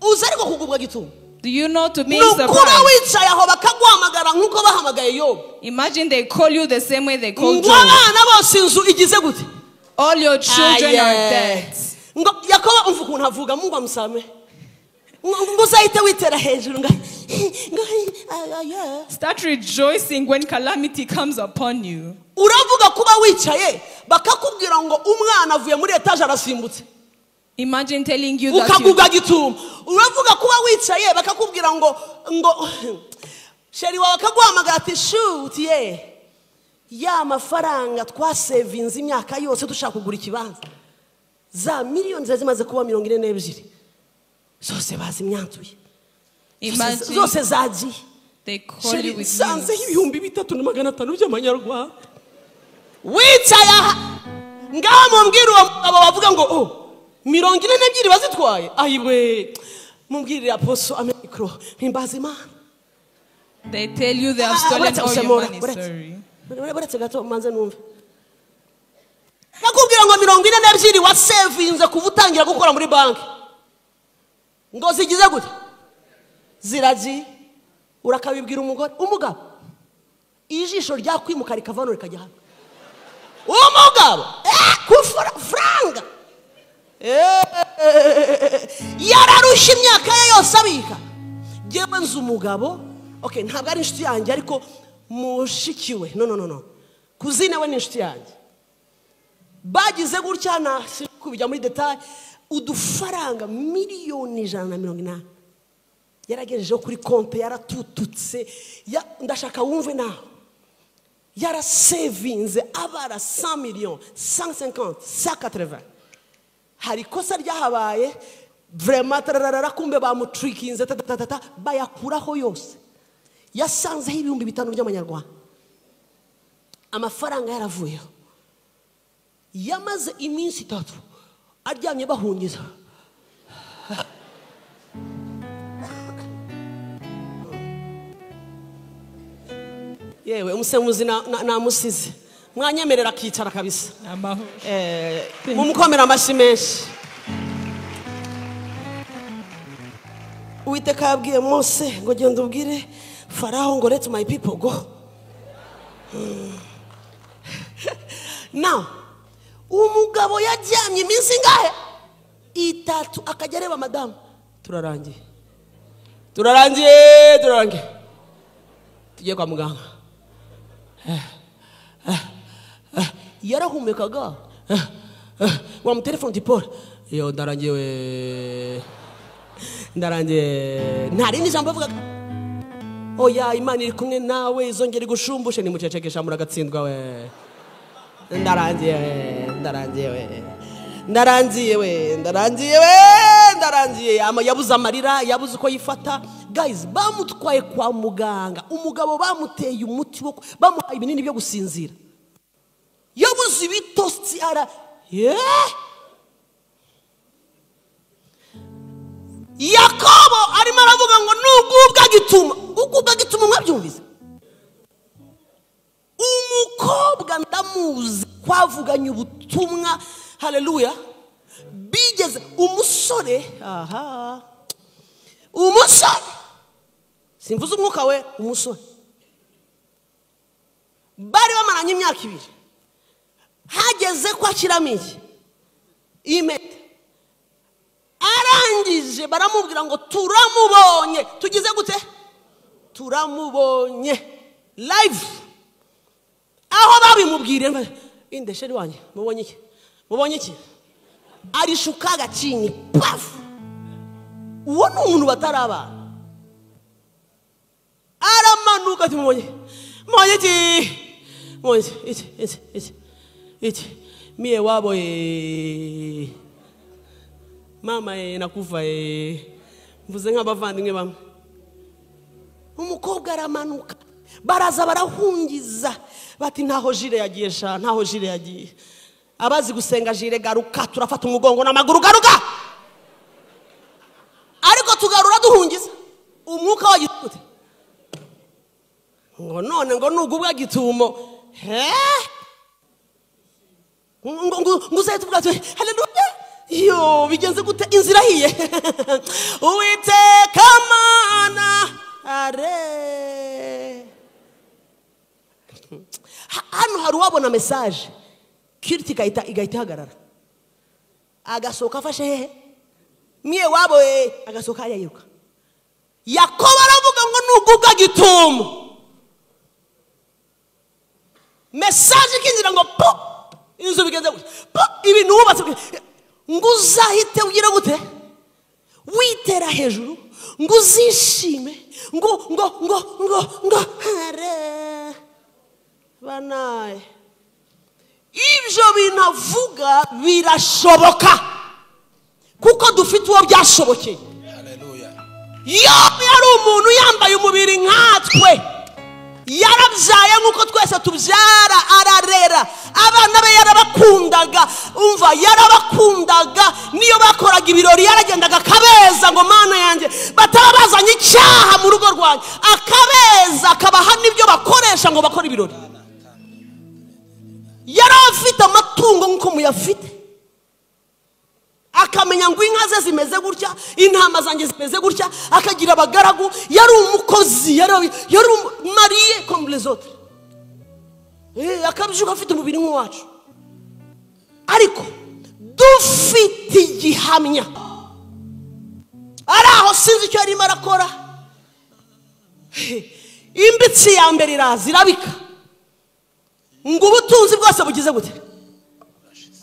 Uzariko kugubwa gitumo. Do you know to be surprised? Imagine they call you the same way they call Job. All your children are dead. Start rejoicing when calamity comes upon you. Imagine telling you that ya mafaranga twasevinze imyaka yose dushaka kugura ikibanza za miliyoni zazimaze kuba 42 zose bazimyanzuye. Imagine zose zagiye. They call you with sanze ibihumbi 3,500 by'amanyarwanda. Wicaya ngaho mumbwira uwo mugabo bavuga ngo oh 42 bazitwaye. Ayiwe mumbwirira apostle amikro himbaza Imana. They tell you they have stolen all your money. Sorry. Baretse gato manze numve. Nakubwira ngo 42 wasevinze kuvutangira gukora muri banki. Ngo zigize gute? Ziraji urakabibwira umugabo. Ijisho rya kwimuka rikavano rikajya hano. Umugabo kufura franga. Yararusha imyaka ye yose abika. Jewe nzi umugabo, okay, ntabwo ari inshuti yanjye ariko mushikiwe. No. Kuzine we ni inshuti yanjye. Bagize gutya na kubijya muri detail udufaranga miliyoni 180. Yaragejeje kuri konte yaratututse. Ndashaka wumve naho. Yara savinze abara 100 millions, 150, 180. Hari kosa ryahabaye vraiment tararara kumbe bamutrikinze bayakuraho yose. Yasanzeho ibihumbi 5 by'amanyarwanda. Amafaranga yaravuyeho. Yamaze iminsi 3 aryamye bahungiza. Yewe umusemuzi namusize. Mwanyemerera kicara kabisa. Mumukomera amashi menshi. Uwiteka yabwiye Mose ngo genda ubwire Faraho ngo let my people go. Now umugabo yajyamye iminsi ngahe 3 akajya areba madamu. Turarangiye. Tugiye kwa muganga. Yarahumekaga. Wa mu telefone dipora. Yo ndarangiye. Ntari ni jambo avuga. Oya Imana iri kumwe nawe izongera igushumbushe ni mucecekesha muragatsindwa we. Ndarangiye ama yabuze amarira yabuze uko yifata. Guys bamutwaye kwa muganga. Umugabo bamuteye umuti wo bamuhaye ibinini byo gusinzira. Yabuze ibitosti ara Yakobo arimo aravuga ngo ugubwa gituma mwabyumvise. Umukobwa ndamuzi kwavuganye ubutumwa. Haleluya. Bigeze umusore simvuze umwuka we umusore bari bamaranye imyaka 2 hageze kwa kiramiye impeta arangije baramubwira ngo turamubonye. Tugize gute? Turamubonye live. Aho babimubwire inde sheri wanjye mubonye iki? Mubonye iki? Arishuka gacinyi paf. Uwo ni umuntu bataraba. Aramanuka tumubonye. Mubonye iki? Mubonye iki? Mie wabo mama nakuva mvuze nk'abavandimwe bamwe. Umukobwa aramanuka baraza barahungiza bati ntaho jire yagiye sha, ntaho jire yagiye. Abazi gusenga jire garuka, turafata umugongo n'amaguru garuka. Ariko tugarura duhungiza umwuka wa gitute ngo none ngo nugubwa gitumo nguze tuvuga ati haleluya. Yo bigenze gute? Inzira hiye. Uwiteka Mana are. Hano hari wabona message kiriti igahita hagarara. Agasoka afashe hehe? Mie wabo agasoka yayiruka. Yakobo aravuga ngo nugubwa gitumo. Message kinzira ngo po inzu bigenze gute? Po ibintu wubatse nguzahite ugira gute? Witera hejuru nguzishime ngo hare banaye. Ibyo binavuga birashoboka kuko dufite uwo byashobokeye. Haleluya. Yari umuntu yambaye umubiri nkatwe, yarabyaye nkuko twese tubyara, ararera abana be, yarabakundaga. Umva, yarabakundaga. Niyo bakoraga ibirori yaragendaga akabeza ngo Mana yanjye batabazanye icyaha mu rugo rwanjye, akabeza akabaha n'ibyo bakoresha ngo bakore ibirori. Yari afite amatungo nkuko muyafite, akamenya ngo inka ze zimeze gutya, intama zanjye zimeze gutya, akagira abagaragu. Yari umukozi, yari mariye comme les autres. Akabyuka afite umubiri nk'uwacu. Ariko dufite igihamya. Araho sinzi icyo yarimo arakora. Imbitsi ya mbere irazirabika ngo ubutunzi bwose bugize gute?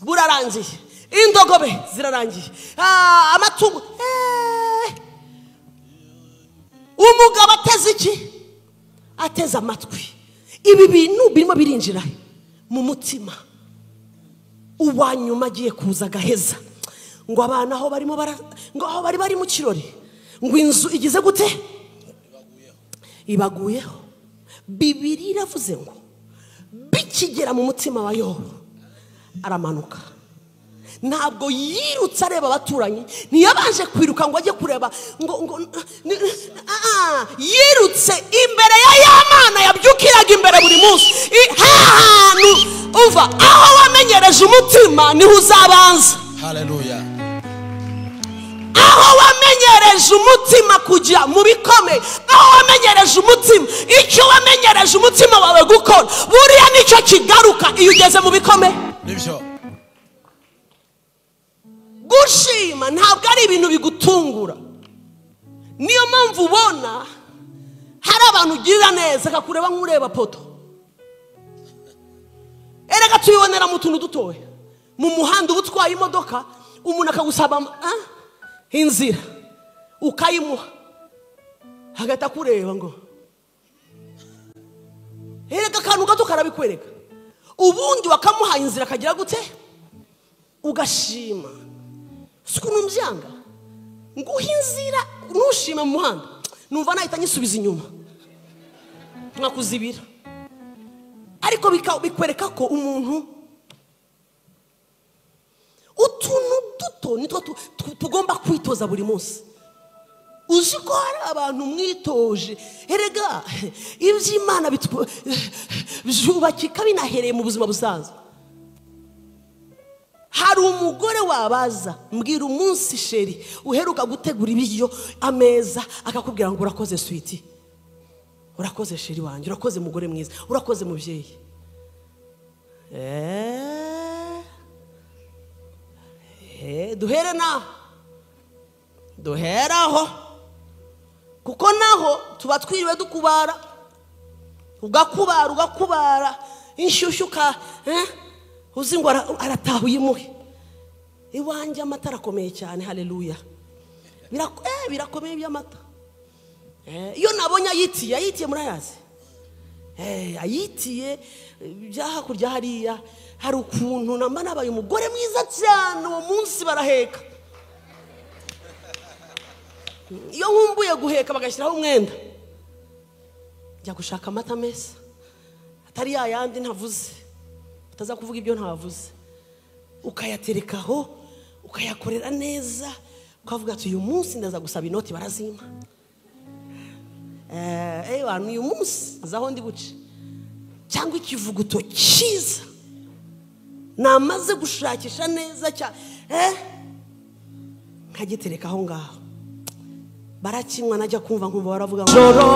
Burarangiye. Indogobe zirarangiye. Amatungo. Umugabo ateze iki? Ateze amatwi. Ibi bintu birimo birinjira mu mutima. Uwanyuma agiye kuza gaheza ngo abana aho barimo ngo aho bari mu kirori ngo inzu igize gute? Ibaguyeho. Bibiri iravuze ngo bikigera mu mutima wa Yobu aramanuka. Ntabwo yirutse areba abaturanyi, ntiyabanje kwiruka ngo ajye kureba ngo yirutse imbere ya Mana yabyukiraga imbere buri munsi. Hantu uva aho wamenyereje umutima niho uzabanza. Haleluya. Aho wamenyereje umutima kujya mu bikomeye, aho wamenyereje umutima, icyo wamenyereje umutima wawe gukora, buriya nicyo kigaruka iyo ugeze mu bikomeye. Nibyo. Gushima ntabwo ari ibintu bigutungura. Niyo mpamvu ubona hari abantu ugirira neza akakureba nk'ureba poto. Erega tuyibonera mu tuntu dutoya. Mu muhanda uba utwaye imodoka, umuntu akagusaba inzira ukayimuha, hagati akureba ngo erega akantu gato karabikwereka. Ubundi wakamuhaye inzira akagira gute? Ugashima. Suko numbyanga nguha inzira nushima mu muhanda, numva nahita nyisubiza inyuma nkakuzibira. Ariko bikwereka ko umuntu utuntu duto nitwo tugomba kwitoza buri munsi. Uzi ko hari abantu mwitoje, erega iby'Imana byubakika binahereye mu buzima busanzwe. Hari umugore wabaza mbwira umunsi sheri uheruka gutegura ibiryo ameza akakubwira ngo urakoze sweetie, urakoze sheri wanjye, urakoze mugore mwiza, urakoze mubyeyi. Duhere na duheraho kuko naho tuba twiriwe dukubara ugakubara inshyushyuka uzi ngo aratahuye imuhe iwanjye amata arakomeye cyane haleluya birakomeye by'amata iyo nabonye ayitiye murayazi ayitiye byahakurya hariya hari ukuntu namba nabaye umugore mwiza cyane uwo munsi baraheka iyo nkumbuye guheka bagashyiraho umwenda njya gushaka amata meza atari yayandi ntavuze utaza kuvuga ibyo ntavuze ukayaterekaho ukayakorera neza ukavuga ati uyu munsi ndaza gusaba inoti barazimpa abantu uyu munsi azaho ndi buce cyangwa ikivuguto cyiza namaze gushakisha neza cyane nkagitereka aho ngaho barakinywa najya kumva nkumva baravuga joro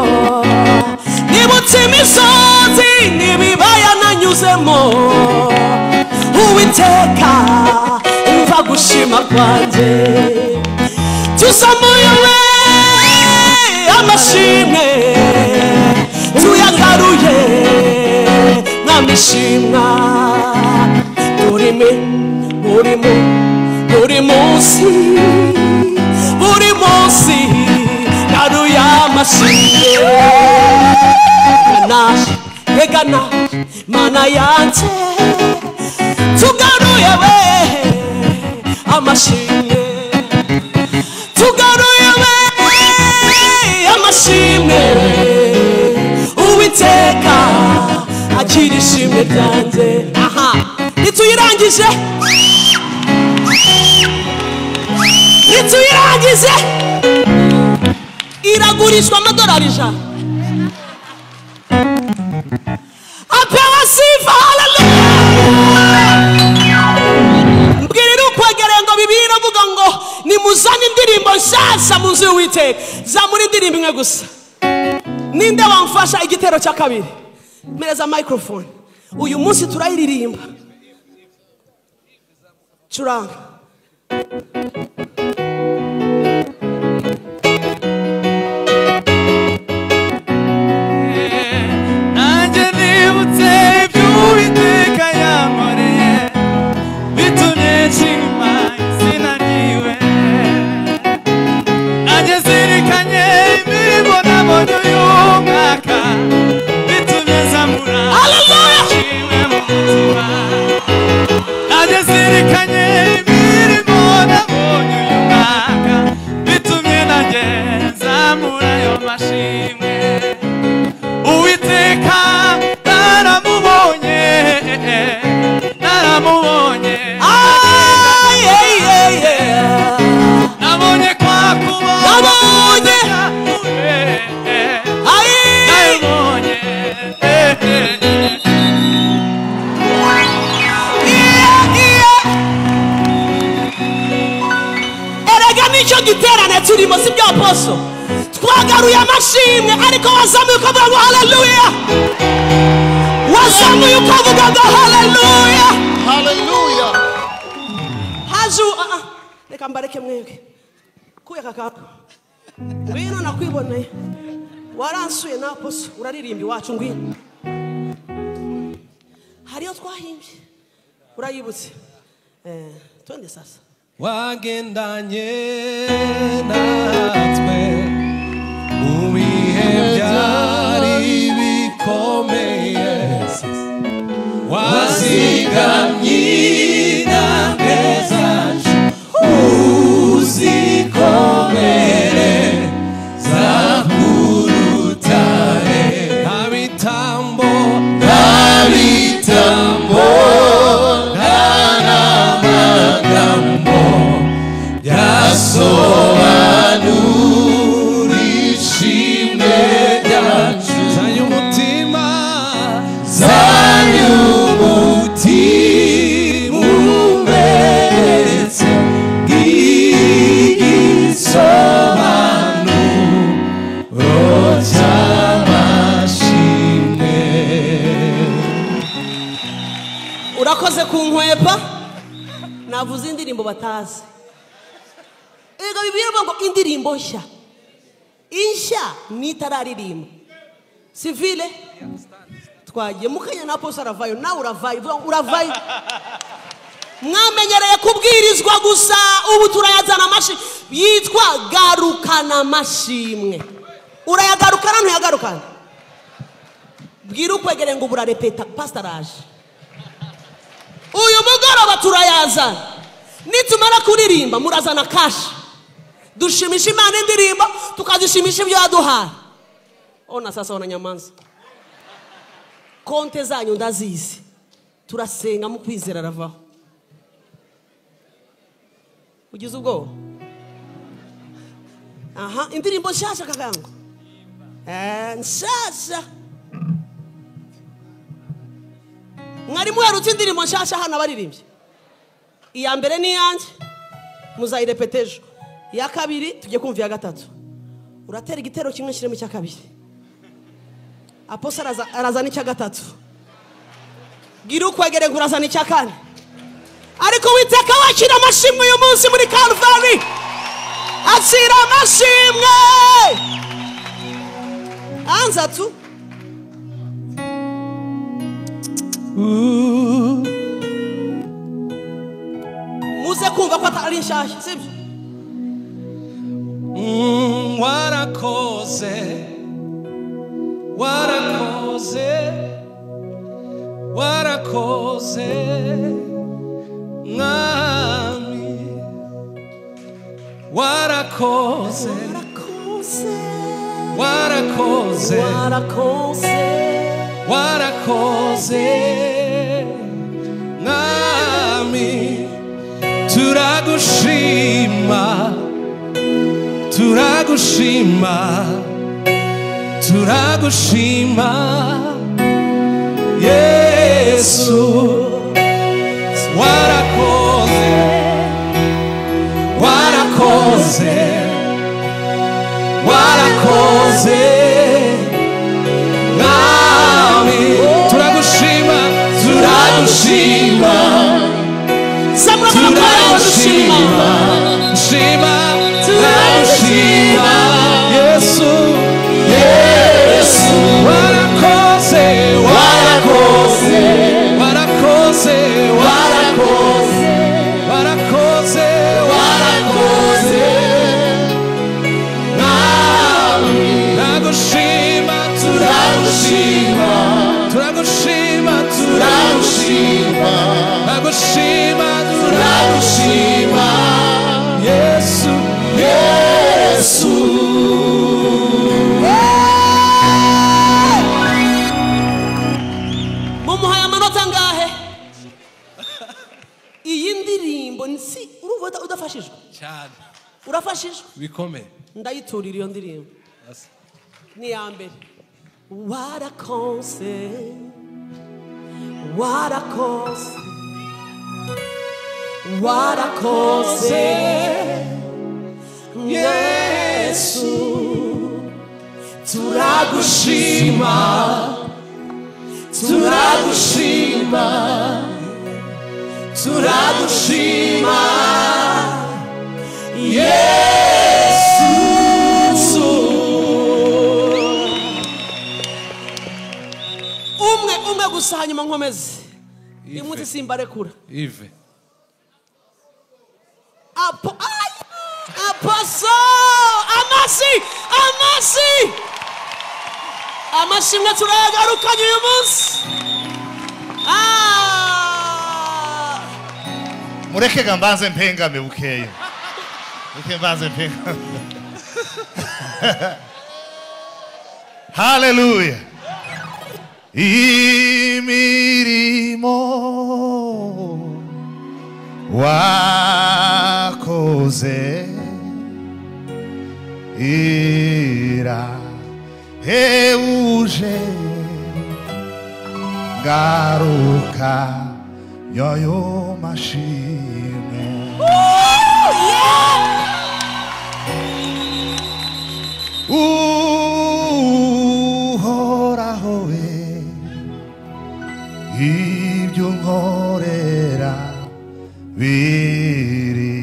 nibutse imisozi n'ibibaya nanyuzemo uwiteka umva gushima kwanjye tuzamuye amashimwe tuyagaruye nk'amishimwa buri munsi garuye amashimwe egana mana yanjye tugaruye amashimwe amashimwe uwiteka akira ishimwe ryanjye nituyirangije iragurishwa amadolari 100 apewa sifa haleluya mbwirira ukwegere ngo bibiri avuga ngo nimuzane indirimbo nshyashya mu nzu y'Uwiteka zamura indirimbo imwe gusa ninde wamfasha igitero cya kabiri mereza microphone uyu munsi turayiririmba curanga giterane turimo si byo aposo twagaruye amashimwe ariko wazamuye ukavuga ngo haleluya wazamuye ukavuga ngo haleluya haju reka mbareke mwebwe kuya kaka ngwino nakwiboneye waransuye na aposo uraririmba iwacu ngwino hariyo twahimbye urayibutse twende sasa wagendanye natwe mu bihe byari bikomeye wazigamye intambwe zacu uzikomere zakurutare ntabitambo urakoze kunkwepa navuze indirimbo batazi ega bibwira ngo indirimbo nshya insha nitararirimba civile twagiye mukanya na Apostle aravayo nawe uravayo mwamenyereye kubwirizwa gusa ubu turayazana amashi yitwa garukana amashimwe urayagarukana ntuyagarukana bwira ukwegere ngo burarepeta pastor aje uyu mugoroba turayazana nitumara kuririmba murazana kashi dushimisha Imana indirimbo tukazishimisha ibyo yaduhaye ona sasa wana nyamanza konte zanyu ndazizi turasenga mu kwizera aravaho ugize ubwo aha indirimbo nshasha kagango nshasha mwari muherutse indirimbo nshasha hano abaririmbye iya mbere ni yanjye muzayirepetejo iya kabiri tujye kumva iya gatatu uratera igitero kimwe shiremo cya kabiri Apostle arazana icya gatatu gira ukwegere ngo urazana icya kane ariko witeka wakira amashimwe uyu munsi muri Calvary akira amashimwe anza tu muze kumva ko atari nshasha sibyo warakoze warakoze warakoze mwami warakoze warakoze warakoze mwami turagushima turagushima turagushima Yesu warakoze warakoze warakoze mwami turagushima turagushima turagushima shima turagushima Yesu Yesu warakoze warakoze warakoze warakoze warakoze warakoze nami turagushima turagushima turagushima turagushima turagushima turagushima Yesu Yesu mumuhaye amanota ngahe iyi ndirimbo nsi urumva udafashijwe cyane urafashijwe bikomeye ndayiturira iyo ndirimbo ni ya mbere warakoze warakoze warakoze Yesu turagushima turagushima turagushima Yesu umwe gusa hanyuma nkomeze imuti simbarekura Ive Apostle amashimwe turayagarukanye uyu munsi mureke gambanze mpengame bukeye mureke mbanze mpengame haleluya imirimo wakoze irahebuje garuka yoyo mashimwe uhoraho we ibyo nkorera biri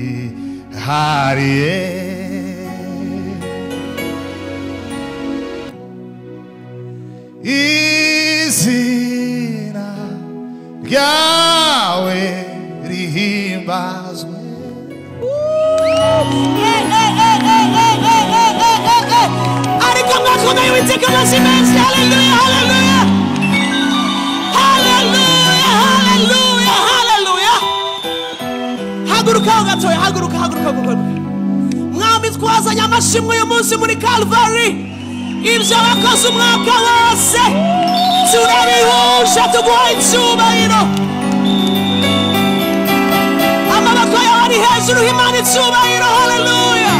wihariye izina ryawe rihimbazwe. ariko mwakomeye witeka amashyi menshi. haleluya haleluya haleluya haleluya haleluya. hagurukaho gatoya, haguruka mwami, twazanye amashimwe uyu munsi muri Calvary. ibyo wakoze umwaka wose turabihuje, tuguha icyubahiro. amaboko yawe ari hejuru h'Imana icyubahiro. haleluya.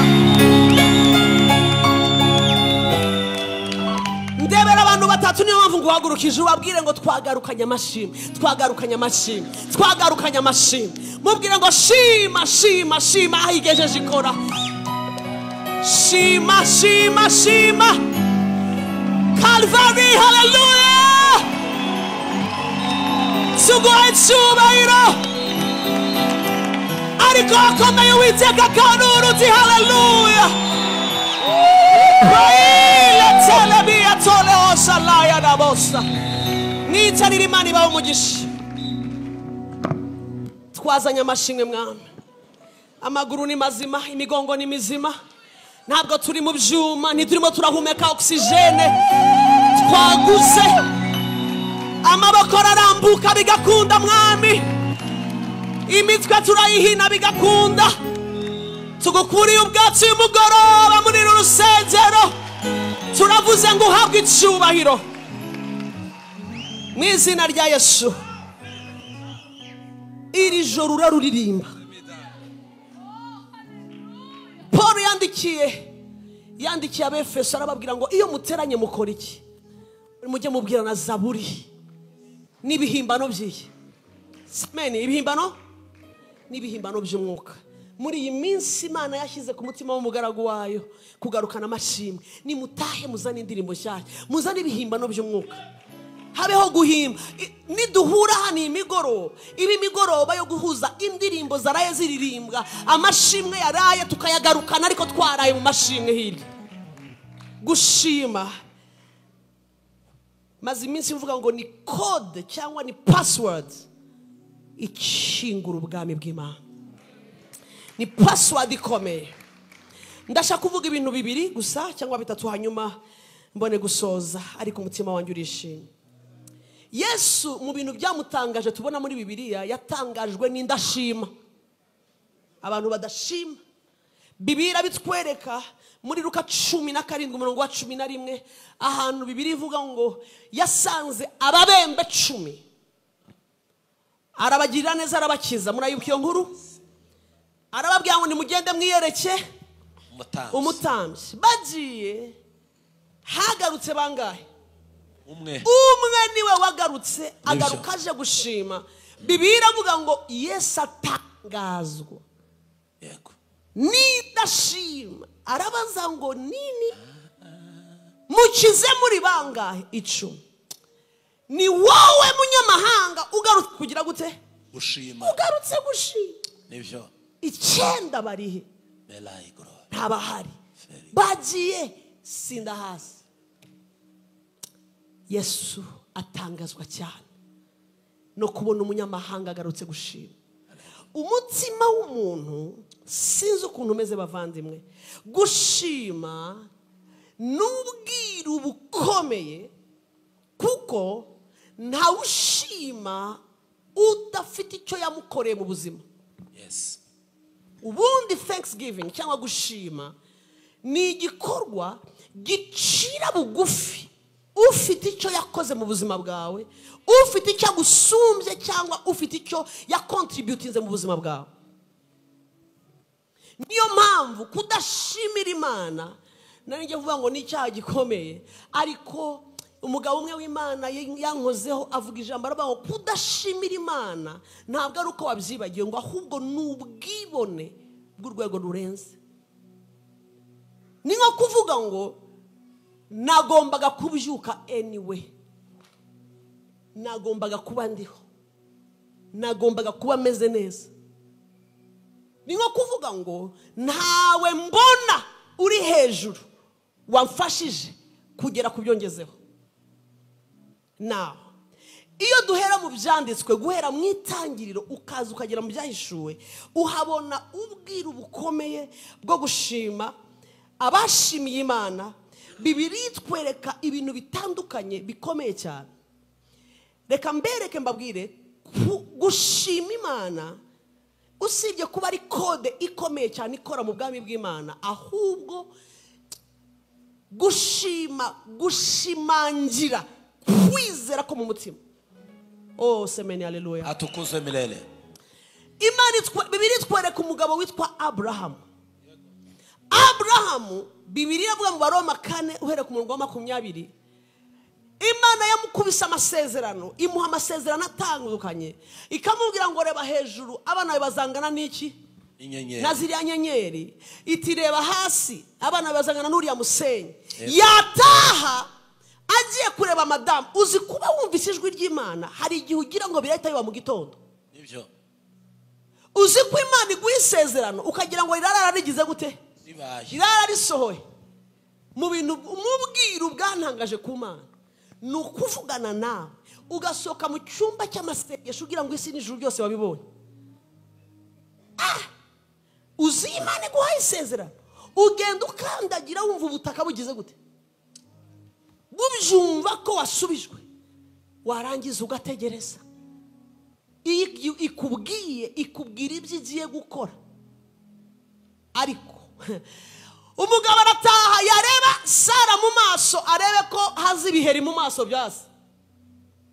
ndebera abantu batatu, niyo mpamvu ngo uhagurukije ubabwire ngo twagarukanye amashimwe, twagarukanye amashimwe, twagarukanye amashimwe. mubwire ngo shima shima shima aho igejeje ikora. shima shima shima Calvary. haleluya. tuguha icyubahiro. ariko hakomeye witeka kanuru uti haleluya. telebia tole osalaya na bosa. nitarira Imana ibaho umugisha. twazanye amashimwe mwami. amaguru ni mazima, imigongo ni mizima, ntabwo turi mu byuma, ntiturimo turahumeka oxygene. twaguze, amaboko ararambuka bigakunda mwami, imitwe turayihina bigakunda. tugukuriye ubwatsi y'umugoroba muri uru rusengero, turavuze ngo uhabwe icyubahiro mu izina rya Yesu. iri joro uraruririmba. Paul yandikiye abefeso arababwira ngo iyo muteranye mukora iki? mujye mubwirana zaburi n'ibihimbano by'iyi. amen. ibihimbano by'umwuka. muri iyi minsi Imana yashyize ku mutima w'umugaragu wayo kugarukana amashimwe. nimutahe muzane indirimbo nshyashya, muzane ibihimbano by'umwuka, habeho guhimba. niduhura hano imigoroba, imigoroba yo guhuza indirimbo zaraye ziririmbwa, amashimwe yaraye tukayagarukana, ariko twaraye mu mashimwe hirya. gushima maze iminsi mvuga ngo ni code cyangwa ni password ikingura ubwami bw'Imana. ni password ikomeye. ndashaka kuvuga ibintu bibiri gusa cyangwa bitatu, hanyuma mbone gusoza, ariko umutima wanjye urishimye. Yesu mu bintu byamutangaje tubona muri Bibiliya, yatangajwe n'indashima. abantu badashima, Bibiliya bitwereka muri Luka 17:11, ahantu Bibiliya ivuga ngo yasanze ababembe 10, arabagirira neza, arabakiza. murayibuka iyo nkuru? arababwira ngo nimugende mwiyereke umutambyi. bagiye, hagarutse bangahe? umwe niwe wagarutse, agaruka aje gushima. Bibiliya iravuga ngo Yesu atangazwa n'indashima, arabaza ngo nini mukize muri bangahe? 10. ni wowe munyamahanga ugarutse kugira gute? gushima. ugarutse gushima. nibyo 9 barihe? ntabahari. bagiye sinda hasi. Yesu atangazwa cyane no kubona umunyamahanga agarutse gushima. umutima w'umuntu sinzi ukuntu umeze bavandimwe. gushima n'ubwiru bukomeye, kuko ntawushima udafite icyo yamukoreye mu buzima. ubundi thanksgiving cyangwa gushima ni igikorwa gicira bugufi ufite icyo yakoze mu buzima bwawe, ufite icyo agusumbye cyangwa ufite icyo yakontributinze mu buzima bwawe. niyo mpamvu kudashimira Imana nari ngiye kuvuga ngo ni icyaha gikomeye, ariko umugabo umwe w'Imana yankozeho avuga ijambo aravuga ngo kudashimira Imana ntabwo ari uko wabyibagiwe, ngo ahubwo ni ubwibone bw'urwego rurenze. ni nko kuvuga ngo nagombaga kubyuka anyway, nagombaga kuba ndiho, nagombaga kuba meze neza, ni nko kuvuga ngo ntawe mbona uri hejuru wamfashije kugera ku byongezeho. Now iyo duhera mu byanditswe guhera mu itangiriro ukaza ukagera mu byahishuwe uhabona ubwira bukomeye bwo gushima abashimiye Imana. Bibiri itwereka ibintu bitandukanye bikomeye cyane. Reka mbereke mbabwire gushima Imana usibye kuba ari kode ikomeye cyane ikora mu bwami bw'Imana, ahubwo gushimangira kwizera ko mu mutima. Oh semeni haleluya. Atukuze milele. Imana Bibiri itwereka umugabo witwa Abrahamu. Abrahamu Bibiri yavuga mu Baroma 4 uhere ku murongo wa 20. Imana yamukubise amasezerano, imuha amasezerano atandukanye, ikamubwira ngo reba hejuru abana bawe bazangana n'iki? Inyenyeri. Na ziriya nyenyeri. Iti reba hasi abana bawe bazangana n'uriya musenyi. Yataha agiye kureba madamu, uzi kuba wumvise ijwi ry'Imana hari igihe ugira ngo birahita biba mu gitondo. Nibyo. Uzi ko Imana iguha isezerano ukagira ngo rirara rigize gute? Rirara risohoye. Mu bintu umubwira bwantangaje ku Mana ni ukuvugana nawe ugasohoka mu cyumba cy'amasengesho ugira ngo isi n'ijuru byose wabibonye. Uzi Imana iguha isezerano ugenda ukandagira wumva ubutaka bugize gute? Bubyumva ko wasubijwe, warangiza ugategereza. Ikubwira ibyo igiye gukora. Ariko umugabo arataha yareba Sara mu maso arebe ko hazi ibiheri mu maso byase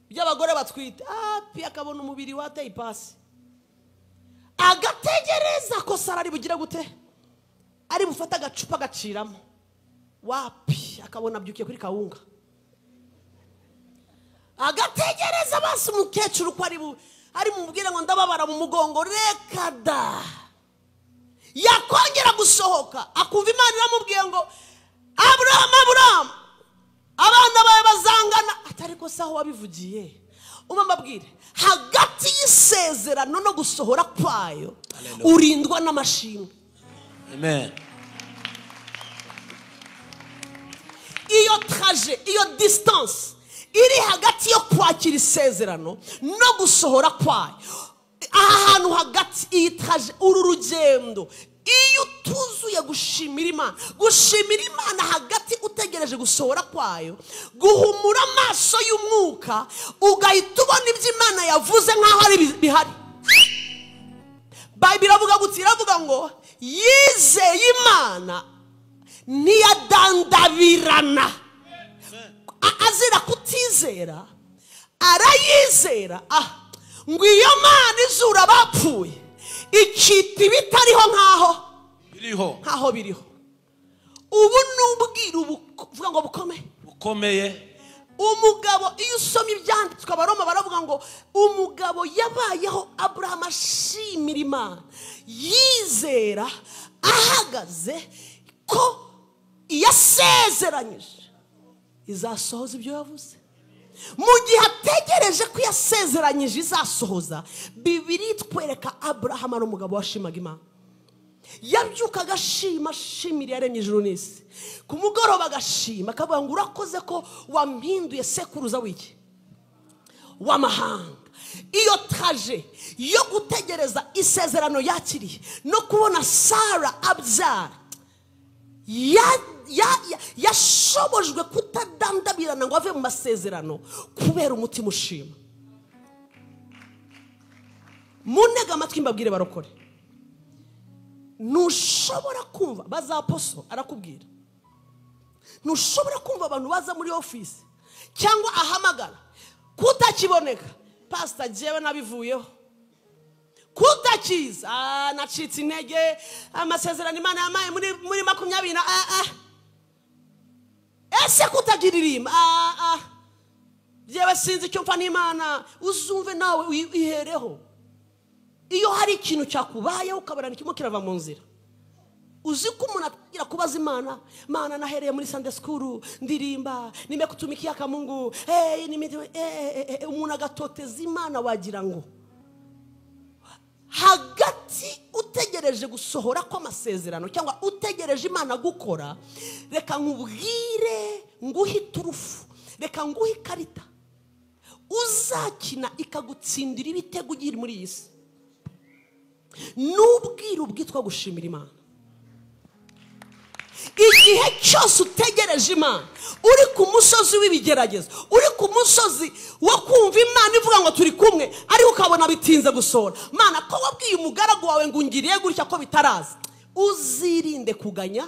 by'abagore batwite, akabona umubiri wateye ipasi, agategereza ko Sara ari bugira gute, ari bufata agacupa gaciramo, wapi akabona byukiye kuri kawunga. Agategereza basi umukecuru ko ari mubwira ngo ndababara mu mugongo, reka da. Yakongera gusohoka akumva Imana iramubwiye ngo Abraham abana bawe bazangana, atari ko saho wabivugiye. Umambabwire hagati y'isezerano no gusohora kwayo urindwa n'amashimwe. Amen. Iyo traje, iyo distance iri hagati yo kwakira isezerano no gusohora kwayo, ahantu hagati iyi traje, uru rugendo, iyo tuzuye gushimira Imana hagati utegereje gusohora kwayo, guhumura amaso y'umwuka ugahita ubona ibyo Imana yavuze nkaho ari bihari. Bible iravuga ngo yizeye Imana ntiyadandabirana. Azira kutizera arayizera. Ngo iyo Mana izura abapfuye ikita ibitariho nkaho biriho. Ubu nubwira uvuga ngo bukomeye. Umugabo iyo usoma ibyanditswe Abaroma baravuga ngo umugabo yabayeho Abraham ashimira Imana, yizera ahagaze ko yasezeranyije izasohoza ibyo yavuze. Mu gihe ategereje ko yasezeranyije izasohoza, Bibiri itwereka Abraham ari umugabo washimaga Imana. Yabyukaga ashimira yaremye ijuru n'isi, ku mugoroba agashima akavuga ngo urakoze ko wampinduye sekuruza w'iki w'amahanga. Iyo traje yo gutegereza isezerano yakiriye no kubona Sara abyara, yashobojwe kutadandabirana ngo ave mu masezerano kubera umutima ushima. Munega amatwi mbabwire barokore, ntushobora kumva bazaposo arakubwira, ntushobora kumva abantu baza muri office cyangwa ahamagara kutakiboneka, pastor jewe nabivuyeho, kutakiza nacitse intege, amasezerano Imana yamaye muri 20 ese kutagiririmba jewe sinzi icyo mfa n'Imana. Uzumve nawe ihereho. Iyo hari ikintu cyakubayeho ukabarana kimwe kirava mu nzira, uzi ko umuntu atangira kubaza Imana, Mana nahereye muri Sunday school ndirimba nimekutumikia kamungu, umuntu agatoteza Imana wagira ngo hagati utegereje utegereje gusohora kw'amasezerano cyangwa utegereje Imana gukora, reka nkubwire nguhe iturufu, reka nguhe ikarita uzakina ikagutsindira ibitego ugiri muri iyi si. N'ubwiru bwitwa gushimira Imana. Igihe cyose utegereje Imana, uri ku musozi w'ibigeragezo, uri ku musozi wo kumva Imana ivuga ngo turi kumwe, ariko ukabona bitinze gusohora, Mana ko wabwiye umugaragu wawe ngo ngiriye gutya ko bitaraza, uzirinde kuganya,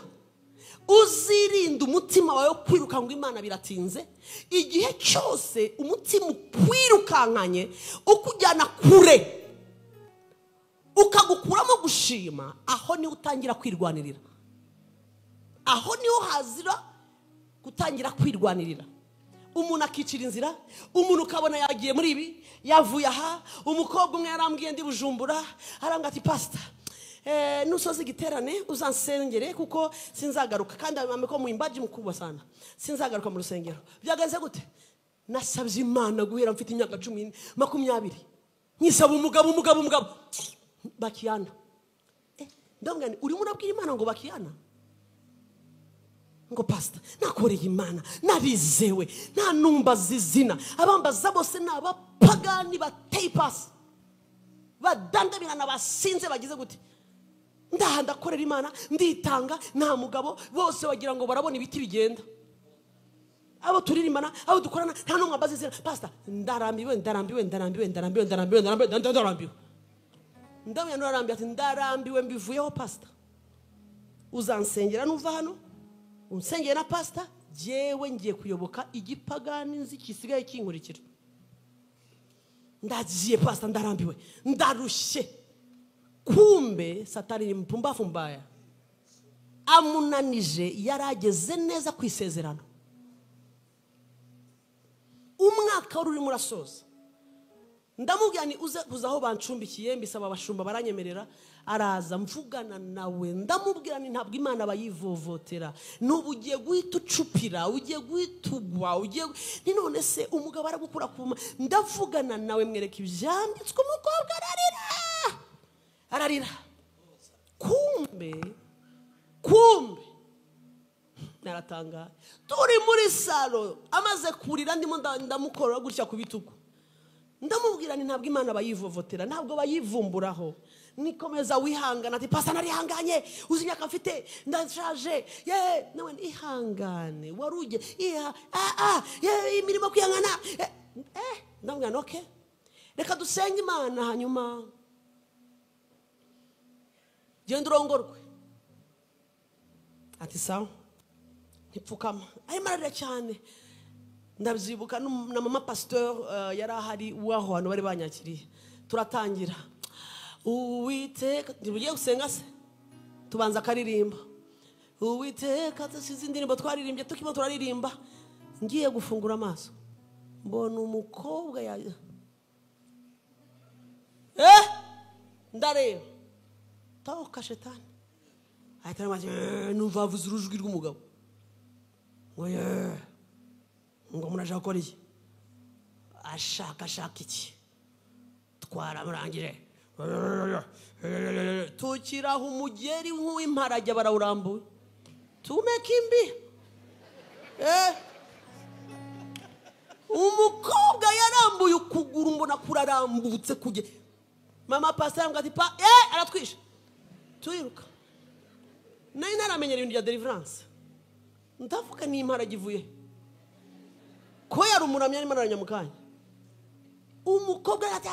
uzirinde umutima wawe kwiruka ngo Imana biratinze. Igihe cyose umutima ukwirukankanye ukujyana kure, ukagukuramo gushima, aho niho utangira kwirwanirira, aho niho hazira gutangira kwirwanirira. Umuntu akicira inzira, umuntu ukabona yagiye muri ibi, yavuye aha. Umukobwa umwe yarambwiye ndi Bujumbura, aranga ati pastor, nusoza igiterane uzansengere kuko sinzagaruka, kandi amame ko muimbaji mukubwa sana, sinzagaruka mu rusengero. Byagenze gute? Nasabye Imana guhera mfite imyaka 10 20, nkisaba umugabo bakiyana. Ndabwira ni urimo urabwira Imana ngo bakiyana? Ngo pastor, nakoreye Imana, narizewe, nta numba zizina, abambaza bose n'abapagani bateye pasi, badandabirana basinze bagize gute. Ndakorera Imana, nditanga, nta mugabo, bose wagira ngo barabona ibiti bigenda. Abo turirimana, abo dukorana, nta numwe abazizina. Pastor, ndarambiwe. Ndabona nurarambiye ati ndarambiwe mbivuyeho pastor. Uzansengera nuva hano? Unsengera na pastor, jewe ngiye kuyoboka igipagani nzi kisigaye kinkurikira. Ndagiye pastor, ndarambiwe, ndarushye. Kumbe Satani ni mpumbafu mbaya, amunanije yarageze neza kwisezerano. Umwaka wari urimo urasoza, ndamubwira ni uze kuzaho bancumbikiye, mbisaba abashumba baranyemerera, araza mvugana nawe, ndamubwira ni ntabwo Imana bayivovotera, nubu ugiye guhita ucupira, ugiye guhitugwa, ni none se umugabo aragukura kuma. Ndavugana nawe mwereka ibyanditswe, umukobwa ararira. Kumbe naratanga turi muri salo, amaze kurira ndimo ndamukorera gutya ku bitugu. Ndamubwira ni ntabwo Imana bayivovotera, ntabwo bayivumburaho. Nikomeza wihangana ati pastor narihanganye, uzi imyaka mfite, ndashaje, nawe ihangane, waruje imirimo kwihangana. Ndamubwira okay, reka dusenge Imana hanyuma genda urongorwe. Ati sawa, ntipfukama. Arimo ararira cyane. Ndabyibuka na mama pastor yari ahari waho hano bari banyakiriye. Turatangira, Uwiteka, ndibugiye gusenga se, tubanza karirimba. Uwiteka, tusize indirimbo twaririmbye, tukimo turaririmba. Ngiye gufungura amaso, mbona umukobwa ndareba, taoka shetani. Ahita amaze numva avuze urujwi rw'umugabo. Ngo muraje gukora iki? Ashaka iki? Twaramurangije. Tukiraho umugeri nk'uw'imparage barawurambuye. Tumeka imbi. Umukobwa yarambuye ukuguru, mbona kurarambutse kujye. Mama pastor yambwira ati aratwisha. Tuyiruka. Nari naramenyera ibintu bya deliverance. Ndavuga ni imparage ivuye. Ko yari umuramya arimo aranyamukanya. Umukobwa ati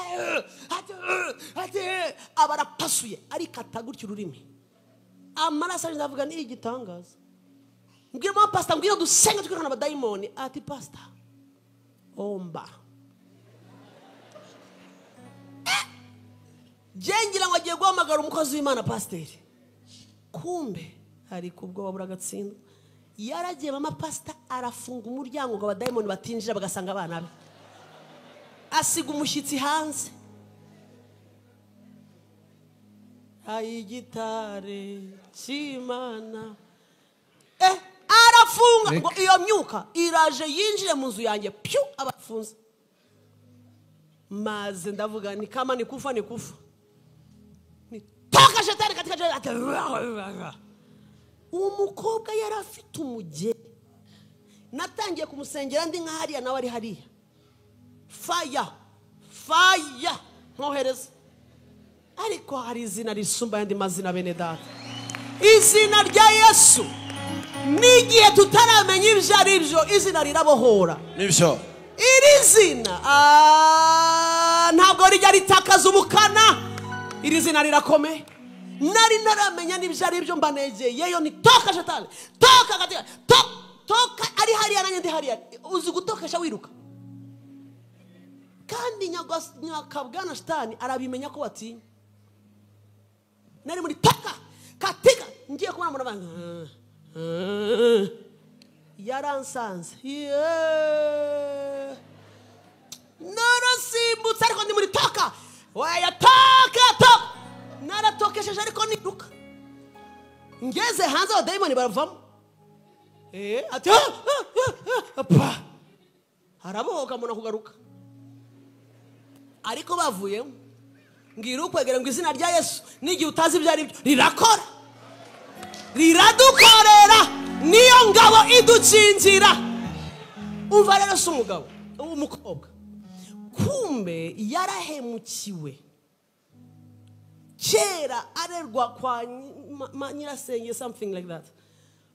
abarapasuye, ariko atagutya ururimi. Amaraso ndavuga ni igitangaza. Mbwira mama pastor, mbwira dusenga twirana abadayimoni. Ati pastor, omba. Jengira ngo agiye guhamagara umukozi w'Imana pasiteri. Kumbe hari kubwo wabura gatsinda. Yaragiye mama pastor arafunga umuryango ngo abadayimoni batinjira bagasanga abana be. Asiga umushyitsi hanze. Ayigitare cy'Imana. Arafunga ngo iyo myuka iraje yinjire mu nzu yanjye, pyu abafunze. Maze ndavuga ni kama ni kufa. Toka toka shetani katika jina la umukobwa yari afite umugeni natangiye kumusengera ndi nkahariya nawe ari hariya fire nkohereza ariko hari izina risumba yandi mazina bene data izina rya Yesu nigiye tutaramenya ibyo ari byo izina rirabohora nibyo iri zina ntabwo rijya ritakaza ubukana iri zina rirakomeye nari naramenya n'ibyo ari byo mbanegeyeyo ni toka shetani toka katika toka ari hariya nanjye ndi hariya uzi gutokesha wiruka kandi nyakabwana shetani arabimenya ko batinya nari muri toka katika ngiye kubona umuntu abanga yaransanze narasimbutse ariko ndi muri toka waya toka naratokesheje ariko niruka ngeze hanze abadayimoni baravamo ati harabohoka umuntu kugaruka ariko bavuyemo ngira ukwegera ngo izina rya Yesu n'igihe utazi ibyo ari byo rirakora riradukorera niyo ngabo idukingira umva rero si umugabo umukobwa kumbe yarahemukiwe kera arerwa kwa nyirasenge something like that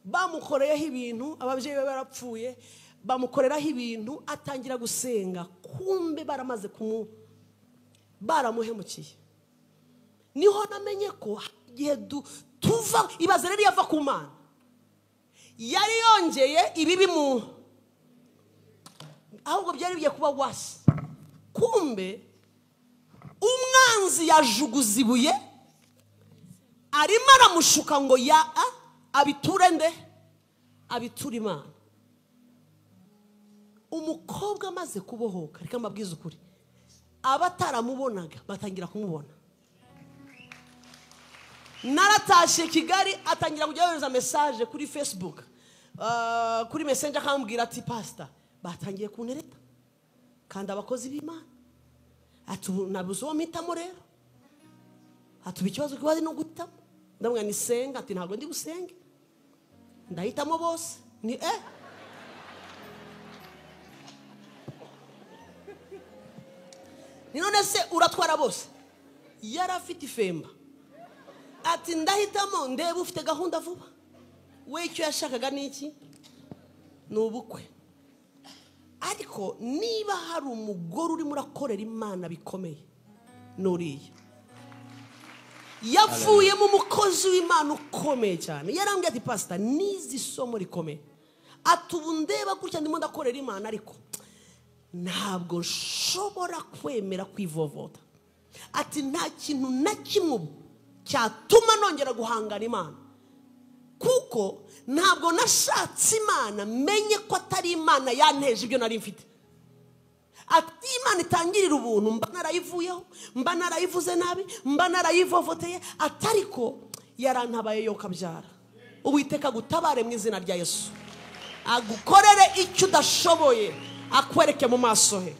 bamukoreyeho ibintu ababyeyi be barapfuye bamukoreraho ibintu atangira gusenga kumbe baramaze baramuhemukiye niho namenye ko igihe tuva ibaze rero yava ku Mana yari yongeye ibibi mu ahubwo byari bigiye kuba wasi kumbe umwanzi yajuguza ibuye arimo aramushuka ngo abiture nde abiture Imana umukobwa amaze kubohoka reka mbabwize ukuri abataramubonaga batangira kumubona naratashe Kigali atangira kujya yohereza message kuri Facebook kuri messenger akambwira ati pastor batangiye kunereta kandi abakozi b'Imana nabuze uwo mpitamo rero atuba ikibazo kibazi no gutamo ndamwe nisenga ati ntabwo ndi busenge ndahitamo bose ni ni none se uratwara bose yari afite ifemba ati ndahitamo ndeba ufite gahunda vuba we icyo yashakaga ni iki ni ubukwe ariko niba hari umugore urimo urakorera Imana bikomeye nuriye yavuye mu mukozi w'Imana ukomeye cyane yarambwiye ati pastor nizi somo rikomeye atubu ndeba gutya ndimo ndakorera Imana ariko ntabwo nshobora kwemera kwivovota ati nta kintu na kimwe cyatuma nongera guhangana Imana kuko ntabwo nashatse Imana menye ko atari Imana yanteje ibyo nari mfite ati Imana itangirira ubuntu mba narayivuyeho mba narayivuze nabi mba narayivovoteye atariko yarantabaye yo kabyara Uwiteka gutabare mu izina rya Yesu agukorere icyo udashoboye akwereke mu maso he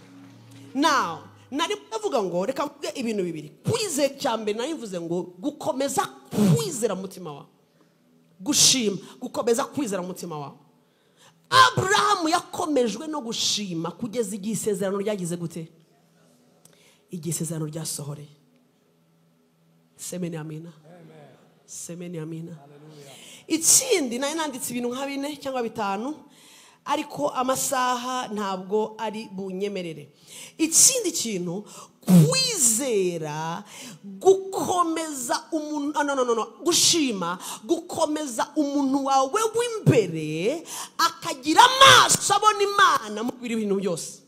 now nari bavuga ngo reka mvuge ibintu bibiri kwizera cyambe nayivuze ngo gukomeza kwizera mutima wawe gushima gukomeza kwizera mutima wawe Abraham yakomejwe no gushima kugeza igihe isezerano ryagize gute igihe isezerano ryasohoreye semeni amina semeni amina ikindi nayo nanditse ibintu nka 4 cyangwa 5 ariko amasaha ntabwo ari bunyemerere ikindi kintu kwizera gukomeza umuntu gushima gukomeza umuntu wawe w'imbere akagira amaso abona Imana mu bintu byose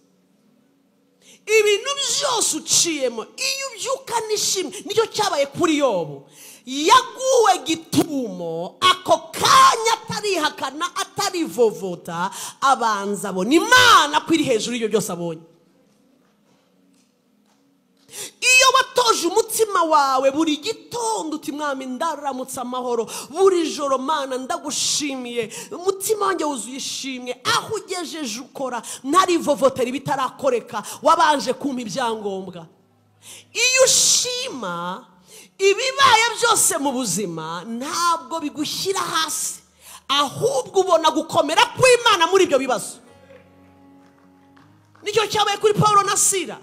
ibintu byose uciyemo iyo ubyuka nishimwe nicyo cyabaye kuri Yobu yaguwe gitumo ako kanya atarihakana atarivovota abanza abona Imana kwiri hejuru y'ibyo byose abonye iyo watoje umutima wawe buri gitondo uti mwami ndaramutse amahoro buri joro Mana ndagushimiye umutima wanjye wuzuye ishimwe aho ugejeje ukora ntarivovotera ibitarakoreka wabanje kumpa ibyangombwa iyo ushima ibibaye byose mu buzima ntabwo bigushyira hasi, ahubwo ubona gukomera kw'Imana muri ibyo bibazo. Nicyo cyabaye kuri Paulo na Sila,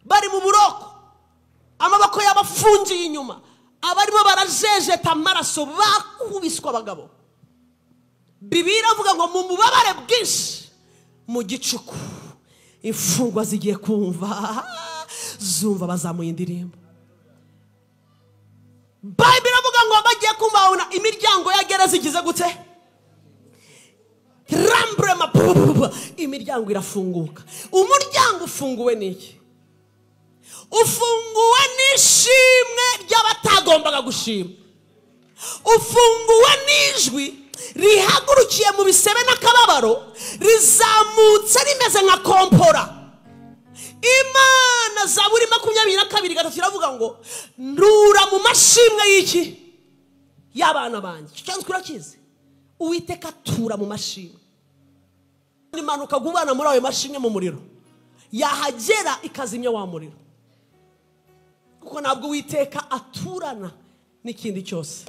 bari mu buroko, amaboko y'abafungiye inyuma, abarimo barajejeta amaraso, bakubiswa abagabo. Bibiliya avuga ngo mu mubabare bwinshi mu gicuku imfungwa zigiye kumva zumva bazamuye indirimbo. Bible avuga ngo bagiye kumabona imiryango ya gereza igize gute, rambrema, imiryango irafunguka. Umuryango ufunguwe n'iki? Ufunguwe n'ishimwe ry'abatagombaga gushima. Ufunguwe n'ijwi rihagurukiye mu bisebe n'akababaro, rizamutse rimeze nka kompora. Imana Zaburi 22:3 iravuga ngo ndura mu mashimwe y'iki? Y'abana banjye. Cyangwa kurakize Uwiteka tura mu mashimwe. Imanuka gubana muri ayo mashimwe mu muriro, yahagera ikazimya wa muriro, kuko ntabwo Uwiteka aturana n'ikindi cyose.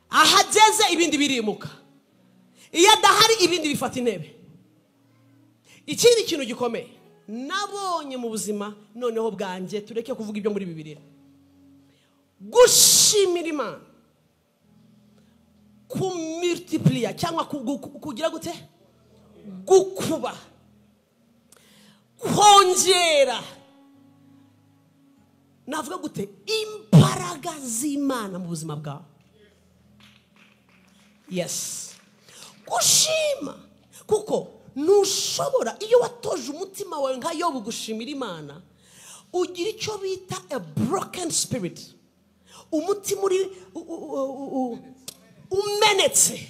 Ahageze ibindi birimuka, iyo adahari ibindi bifata intebe. Ikindi kintu gikomeye nabonye mu buzima noneho bwanjye, tureke kuvuga ibyo muri Bibiliya, gushimira Imana kumultiplier cyangwa kugira gute, gukuba, kongera, navuga gute, imbaraga z'Imana mu buzima bwawe. Yes, gushima, kuko nushobora, iyo watoje umutima wawe nka Yobu gushimira Imana, ugira icyo bita a broken spirit, umutima uri umenetse.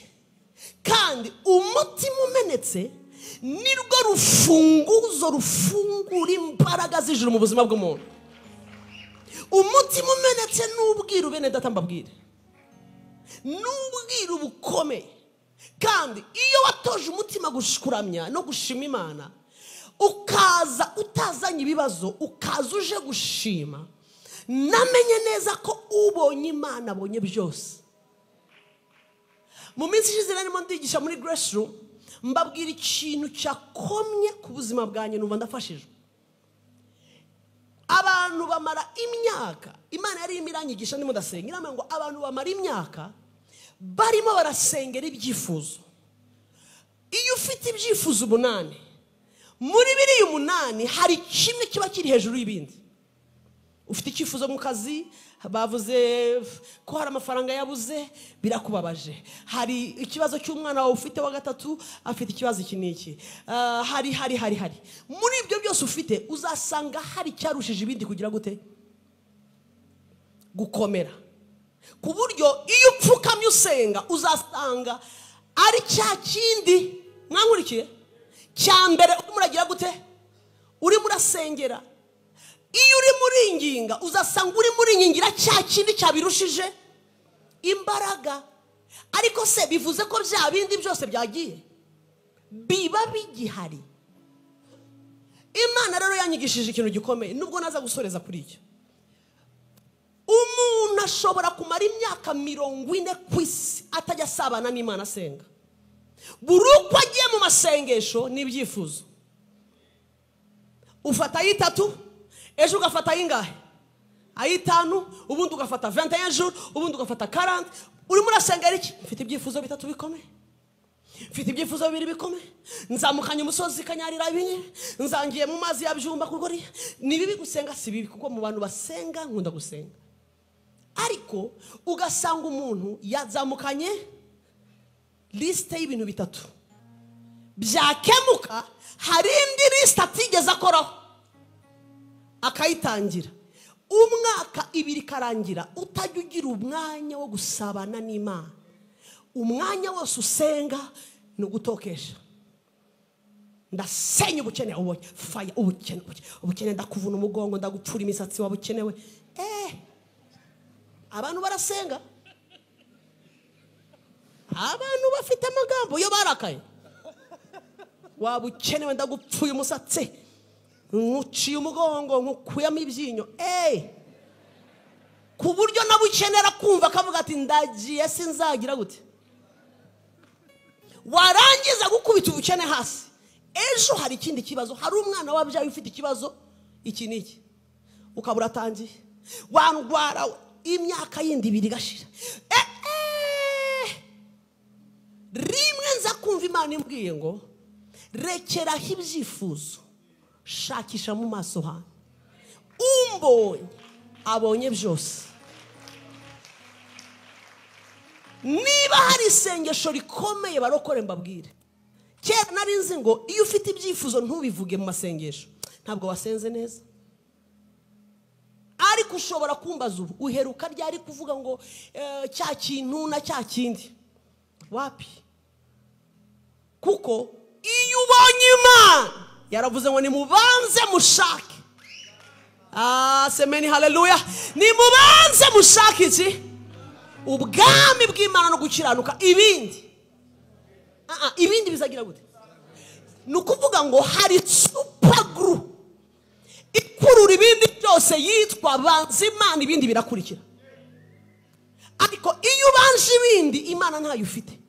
Kandi umutima umenetse nirwo rufunguzo rufungura imbaraga z'ijuru mu buzima bw'umuntu. Umutima umenetse n'ubwiru, bene data mbabwire, n'ubwiru bukomeye. Kandi iyo watoje umutima gushukuramya no gushima Imana, ukaza utazanye ibibazo, ukaza uje gushima, namenye neza ko ubonye Imana abonye byose. Mu minsi ishize narimo ndigisha muri Grace Room, mbabwira ikintu cyakomye ku buzima bwanjye, numva ndafashijwe. Abantu bamara imyaka, Imana yari imiranyigisha ndimo ndasenga, iramenya ngo abantu bamara imyaka barimo barasengera ibyifuzo. Iyo ufite ibyifuzo 8, muri biriya 8 hari kimwe kiba kiri hejuru y'ibindi. Ufite icyifuzo mu kazi, bavuze ko hari amafaranga yabuze, birakubabaje. Hari ikibazo cy'umwana wawe ufite wa gatatu, afite ikibazo iki n'iki. Hari muri ibyo byose ufite, uzasanga hari cyarushije ibindi kugira gute, gukomera. Ku buryo iyo upfukamye usenga, uzasanga ari cya kindi mwankurikiye cya mbere umuragira gute, uri murasengera. Iyo uri muri inginga, uzasanga uri muri ingingira cya kindi cyabirushije imbaraga. Ariko se bivuze ko bya bindi byose byagiye? Biba bigihari. Imana rero yanyigishije ikintu gikomeye, nubwo naza gusoreza kuri icyo. Umuntu ashobora kumara imyaka 40 ku isi atajya asabana n'Imana asenga. Buri uko agiye mu masengesho n'ibyifuzo. Ufata 3, ejo ugafata ingahe? 5, ubundi ugafata 21 jours, ubundi ugafata 40. Uri murasengera iki? Mfite ibyifuzo 3 bikomeye. Mfite ibyifuzo 2 bikomeye. Nzamukanye umusozi kanyarira ibinye, nzangiye mu mazi ya byumba kugori. Ni bibi gusenga, si bibi, kuko mu bantu basenga nkunda gusenga. Ariko ugasanga umuntu yazamukanye liste y'ibintu 3, byakemuka hari indi liste atigeze akoraho, akayitangira. Umwaka 2 karangira utajya ugira umwanya wo gusabana n'Imana. Umwanya wose usenga no gutokesha. Ndasenya ubukene, fire ubukene, ndakuvuna umugongo, ndagupfura imisatsi wabukenewe. Abantu barasenga, abantu bafite amagambo yo barakaye. Wabukenewe, ndagupfuye umusatsi, nkuciye umugongo, nkukuyamo ibyinyo. ukenera kumva akavuga ati ndagiye sinzagira gute. Warangiza gukubita ubukene hasi, ejo hari ikindi kibazo, hari umwana wabyaye ufite ikibazo iki niki, ukabura atangiye wandwara imyaka yindi ibiri gashira. Rimwe nza kumva Imana imbwiye ngo rekeraho ibyifuzo, shakisha mu maso hanyu. Umbonye abonye byose. Niba hari isengesho rikomeye barokore mbabwire, kera nari nzi ngo iyo ufite ibyifuzo ntubivuge mu masengesho ntabwo wasenze neza. Ariko ushobora kumbaza ubu uheruka ryari kuvuga ngo cya kintu na cya kindi, wapi? Kuko iyo ubonye Imana yaravuze ngo nimubanze mushake. Semeni haleluya. Nimubanze mushake iki? Ubwami bw'Imana no gukiranuka, ibindi bizagira gute? Nukuvuga ngo hari super group ikurura ibindi byose yitwa banze Imana, ibindi birakurikira. Ariko iyo ubanje ibindi Imana ntayo ufite.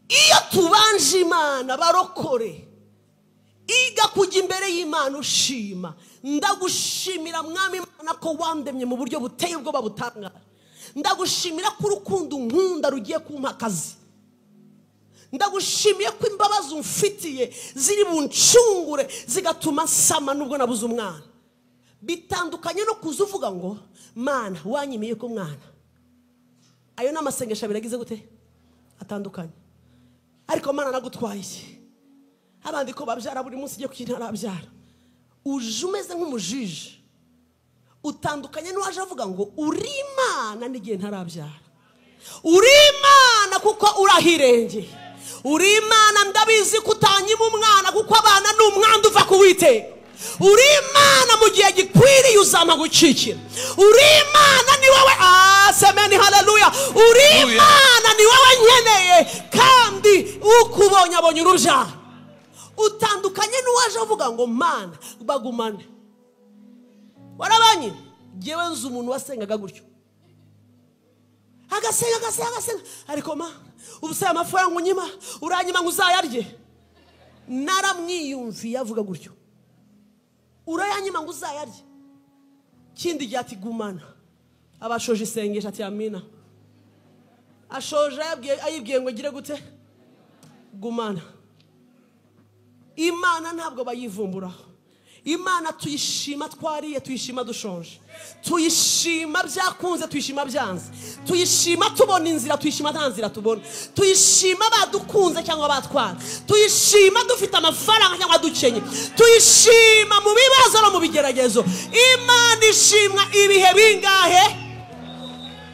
Iyo tubanje Imana barokore, iga kujya imbere y'Imana ushima. Ndagushimira Mwami Imana ko wandemye mu buryo buteye ubwoba butangaje. Ndagushimira ko urukundo nkunda rugiye kumpa akazi. Ndagushimiye ko imbabazi umfitiye ziri buncungure zigatuma nsama nubwo nabuze umwana. Bitandukanye no kuza uvuga ngo Mana wanyimiye ko mwana. Ayo n'amasengesho biragize gute? Atandukanye. Ariko Mana nagutwaye iki? Abandi ko babyara buri munsi igiye kukintu arabyara. Uje umeze nk'umujiji. Utandukanye n'uwaje avuga ngo uri Imana n'igihe ntarabyara. Uri Imana kuko urahirengeye. Uri Imana ndabizi kutanyima umwana kuko abana n'umwanda uva kuwiteka. Uri Imana mu gihe gikwiriye uzama gucikira. Uri Imana ni wowe. Semeni haleluya. Uri Imana ni wowe nkeneye kandi ukubonye abonye urubyaro. Utandukanye n'uwaje avuga ngo Mana bagumane. Warabanye jewe nzi umuntu wasengaga gutyo, agasenga ariko Mana ubusaya amafaranga unyima uranyima ngo uzayarye. Naramwiyumviye avuga gutyo, urayanyima ngo uzayarye. Kindi gihe ati gumana. Abashoje isengesho ati amina. Ashoje ayibwiye ngo gire gute? Gumana. Imana ntabwo bayivumburaho. Imana tuyishima twariye, tuyishima dushonje, tuyishima byakunze, tuyishima byanze, tuyishima tubona inzira, tuyishima nta nzira tubona, tuyishima badukunze cyangwa batwara, tuyishima dufite amafaranga cyangwa dukenye, tuyishima mu bibazo no mu bigeragezo. Imana ishimwa ibihe bingahe?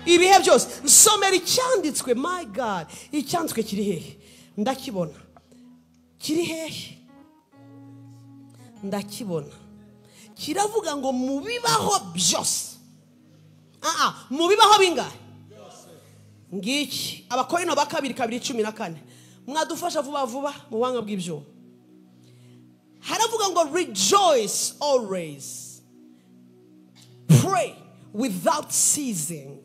Ibihe byose. Nsomera icyanditswe. My God, icyanditswe kiri hehe? Ndakibona. Kiri hehe? Ndakibona. Kiravuga ngo mubibaho byose. Mubibaho bingahe? Ngiki Abakorinto ba 2:14. Mwadufasha vuba vuba mu banga bw'ibyo. Haravuga ngo rejoice always, pray without ceasing,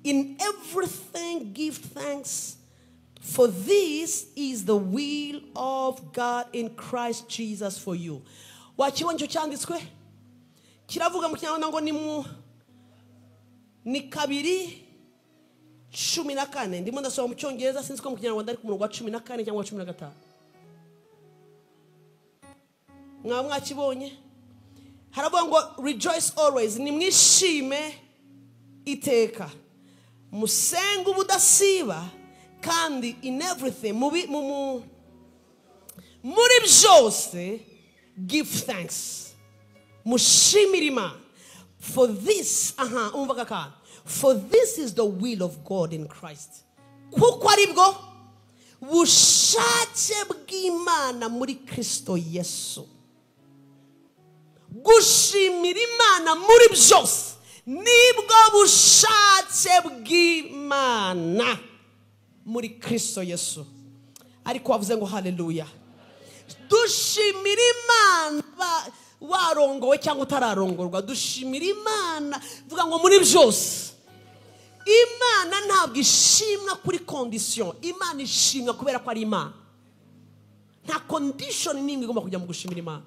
in everything give thanks, for this is the will of God in Christ Jesus for you. Wakibonye cyo cyanditswe kiravuga mu Kinyarwanda ngo ni 2:14. Ndimo ndasoma mu Cyongereza, sinzi ko mu Kinyarwanda ari ku murongo wa 14 cyangwa 15. Mwakibonye? Haravuga ngo rejoice always, ni mwishime iteka, musenga ubudasiba, kandi in everything muri byose give thanks, mushimire Imana, for this for this is the will of God in Christ. Kuko aribwo bushake bw'Imana muri Kristo Yesu. Gushimira Imana muri byose nibwo bushake bw'Imana muri Kristo Yesu. Ariko wavuze ngo haleluya. Dushimira Imana warongowe cyangwa utararongorwa dushimira Imana vuga ngo muri byose Imana ntabwo ishimwa kuri condition Imana ishimwa kubera ko ari Imana nta condition n'imwe igomba kujya mu gushimira Imana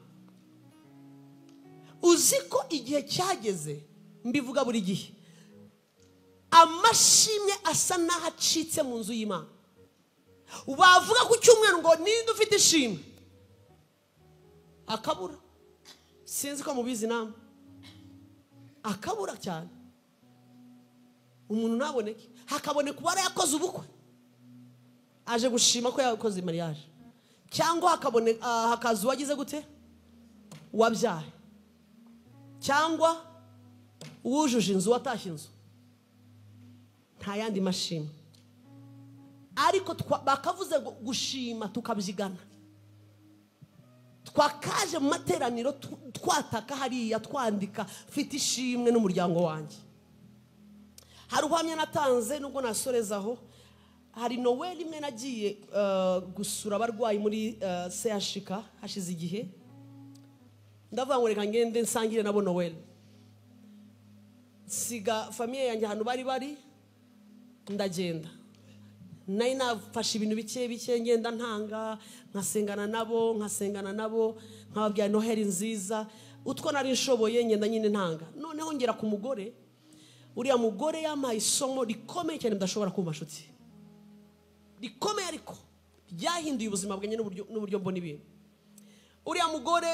uziko igihe cyageze mbivuga buri gihe amashimwe asa naho acitse mu nzu y'Imana wavuga ku cyumweru ngo ninde ufite ishimwe akabura sinzi ko mubizi namwe akabura cyane umuntu naboneke hakaboneka uwari yakoze ubukwe aje gushima ko yakoze mariage cyangwa hakaboneka hakaza uwagize gute wabyaye cyangwa uwujuje inzu watashye inzu nta yandi mashimwe ariko bakavuze gushima tukabyigana twakaje mu materaniro twataka hariya twandika mfite ishimwe n'umuryango wanjye hari ubuhamya natanze nubwo nasorezaho hari Noel imwe nagiye gusura abarwayi muri CHK hashize igihe ndavuga ngo reka ngende nsangire nabo Noel siga famille yanjye hano bari ndagenda nayi nafashe ibintu bike ngenda ntanga nkasengana nabo nkababwira Noheli nziza utwo nari nshoboye ngenda nyine ntanga noneho ngera ku mugore uriya mugore yamaye isomo rikomeye cyane ndashobora kumva nshuti rikomeye ariko byahinduye ubuzima bwanjye n'uburyo mbona ibintu uriya mugore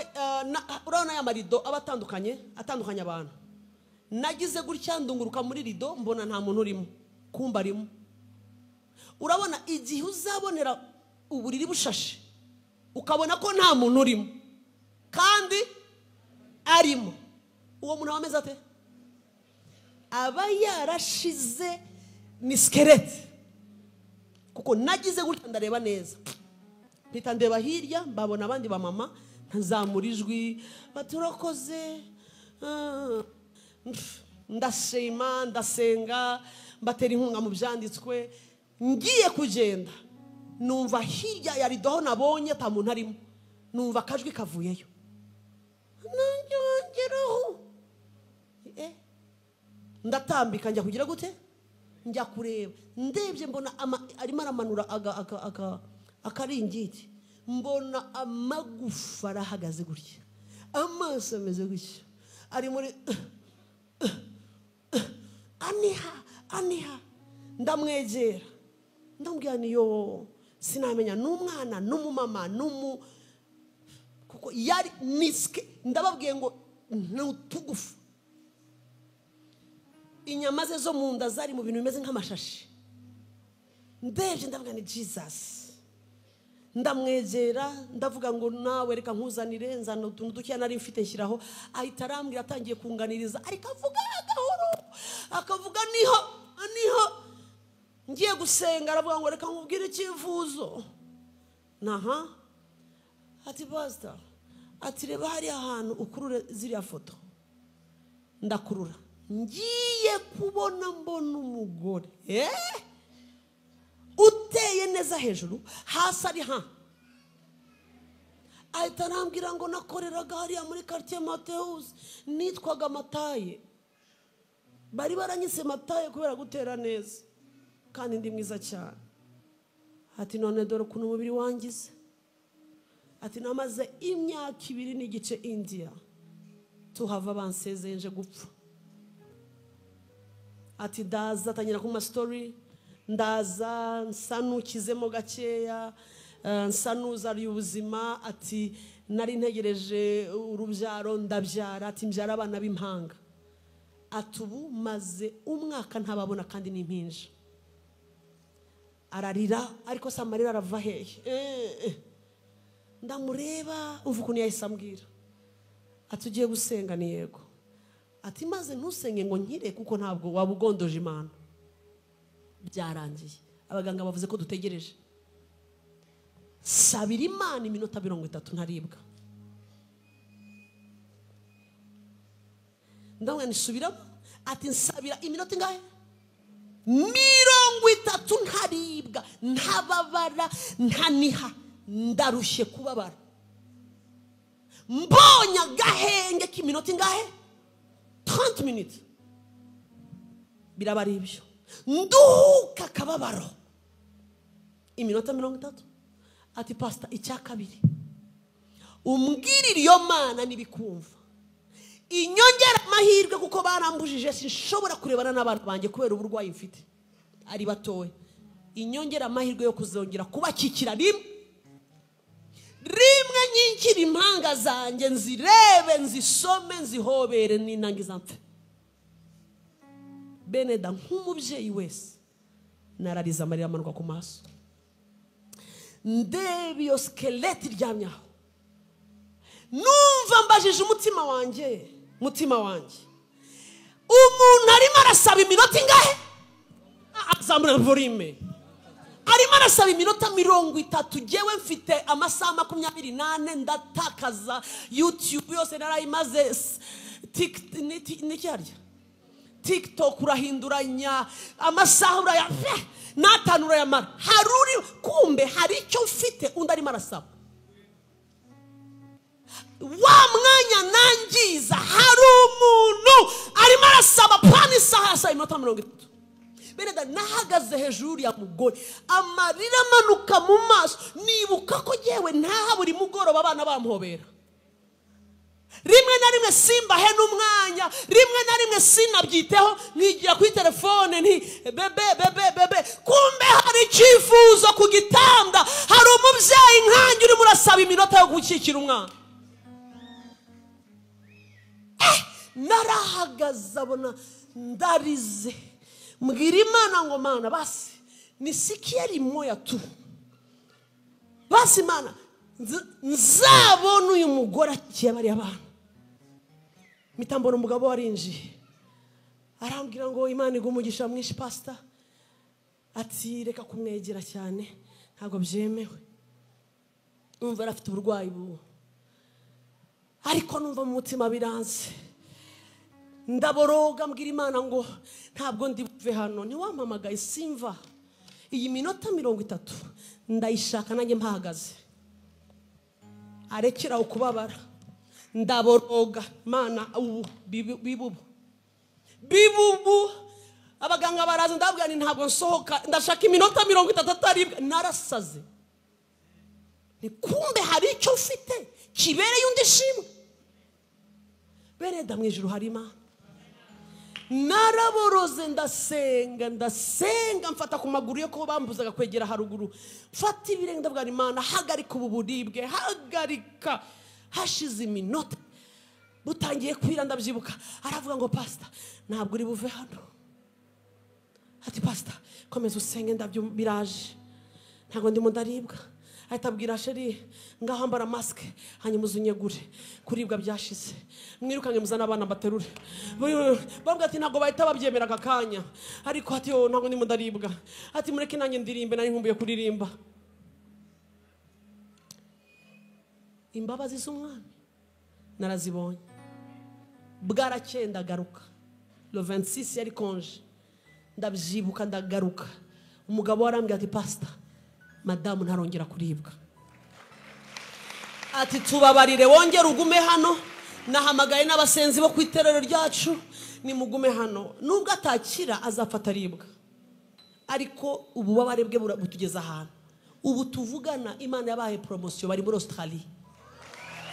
urabona ya marido abatandukanye abantu nagize gutya ndunguruka muri rido mbona nta muntu urimo kumba arimo urabona igihe uzabonera uburiri bushashe ukabona ko nta muntu urimo kandi arimo uwo muntu ameze ate aba yarashize ni skeleti kuko nagize gutya ndareba neza mpita ndeba hirya mbabona abandi ba mama ntazamura ijwi baturakoze ndashima ndasenga mbatera inkunga mu byanditswe ngiye kugenda numva hirya ya rido aho nabonye ata muntu arimo numva akajwi kavuyeyo nongeraho ndatambika njya kugira gute njya kureba ndebye mbona arimo aramanura akaringiti mbona amagufa arahagaze gutya amaso ameze gutya ari muri aniha ndamwegera ndambwira niyo sinamenya n'umwana n'umumama kuko yari niske ndababwiye ngo ntutugufa inyama ze zo mu nda zari mu bintu bimeze nk'amashashi ndebye ndavuga ni Jesus ndamwegera ndavuga ngo nawe reka nkuzanire nzana utuntu duke nari mfite nshyiraho ahita arambwira atangiye kunganiriza ariko avuga gahoro akavuga niho ngiye gusenga aravuga ngo reka nkubwire icyifuzo naha ati pastor ati reba hari ahantu ukurure ziriya foto ndakurura ngiye kubona mbona umugore uteye neza hejuru hasi ari ahita arambwira ngo nakoreraga hariya muri quartier Mateus nitwaga Mataye bari baranyise Mataye kubera gutera neza kandi ndi mwiza cyane ati none dore ukuntu umubiri wangize ati namaze imyaka 2 n'igice India tuhava bansezeye nje gupfa ati ndaza tanyira ku ma story ndaza nsanukizemo gakeya nsanuza ari ubuzima ati nari ntegereje urubyaro ndabyara ati mbyara abana b'impanga ati ubu maze umwaka ntababona kandi n'impinja ararira ariko samarira arava hehe ndamureba umva ukuntu yahise ambwira ati ugiye gusenga ni yego ati maze ntusenge ngo nkire kuko ntabwo waba ugondoje Imana byarangiye abaganga bavuze ko dutegereje sabira Imana iminota 30 ntaribwa ndamwe nisubiramo ati nsabira iminota ingahe 30 ntaribwa ntababara ntaniha ndarushye kubabara mbonye agahenge k'iminota ingahe 30 minutes biraba ari ibyo nduhuka akababaro iminota 30 ati pastor icya kabiri umbwirire iyo mana nibikumva inyongera amahirwe kuko barambujije sinshobora kurebana n'abantu banjye kubera uburwayi mfite ari batowe inyongera amahirwe yo kuzongera kubakikira rimwe nyinkira impanga zanjye nzirebe nzisome nzihobere n'intangiza mpfe beneda nk'umubyeyi wese narariza amarira amanuka ku maso ndebe iyo skeleti iryamye aho numva mbajije umutima wanjye umuntu arimo arasaba iminota ingahe azamura volume arimo arasaba iminota 30 jewe mfite amasaha 28 ndatakaza YouTube yose narayimaze TikTok urahinduranya amasaha uraya natanura yamara haruri kumbe hari icyo mfite undi arimo arasaba wa mwanya nangiza hari umuntu arimo arasaba pani isaha ya iminota 30 beneda nahagaze hejuru ya mugore amarira amanuka mu maso nibuka ko jewe ntaha buri mugoroba abana bamuhobera rimwe na rimwe simbahe n'umwanya rimwe na rimwe sinabyiteho nkigira kuri telefone nti bebe kumbe hari icyifuzo ku gitanda hari umubyeyi nkanjye urimo urasaba iminota yo gukikira umwana narahagaze abona ndarize mbwira Imana ngo Mana basi nisikia limoya tu basi Mana nzabona uyu mugore akiye bari abana mitambona umugabo warinjiye arambwira ngo Imana igumugisha mwinshi pastor ati reka kumwegera cyane ntago byemewe umva arafite uburwayi bu ariko numva mu mutima biranze ndaboroga mbwira Imana ngo ntabwo ndi buve hano ntiwampamagaye simva iyi minota 30 ndayishaka nanjye mpahagaze arekera ukubabara ndaboroga Mana ubu bibubu abaganga baraza ndabwira ni ntabwo nsohoka ndashaka iminota 30 ataribwa narasaze ni kumbe hari icyo mfite kibereye undi shimwe bereda mwijuru harima naraboroze ndasenga mfata ku maguru yo ko bambuzaga kwegera haruguru mfata ibirenge ndabwira Imana hagarika ubu buribwe hagarika hashize iminota butangiye kwira ndabyibuka aravuga ngo pastor ntabwo uri buve hano ati pastor komeza usenge ndabyo biraje ntabwo ndimo ndaribwa atabwira sheri ngaho ambara mask hanyuma uzunyegure kuribwa byashize mwirukange muzana abana baterure babwa ati ntabwo bahita babyemera akakanya ariko ati yo ntabwo ndimo ndaribwa ati mureke nanjye ndirimbe nari nkumbuye kuririmba imbabazi z'umwami narazibonye bwarakenda garuka le 26 yari konje ndabyibuka ndagaruka umugabo warambye ati pastor madamu ntarongera kuribwa ati tubabarire wongera ugume hano nahamagaye n'abasenzi bo kwiterero ryacu ni mugume hano nubwo atakira azafata aribwa ariko ububabare bwe butugeza ahantu ubu tuvugana Imana yabaye promotion bari muri Australia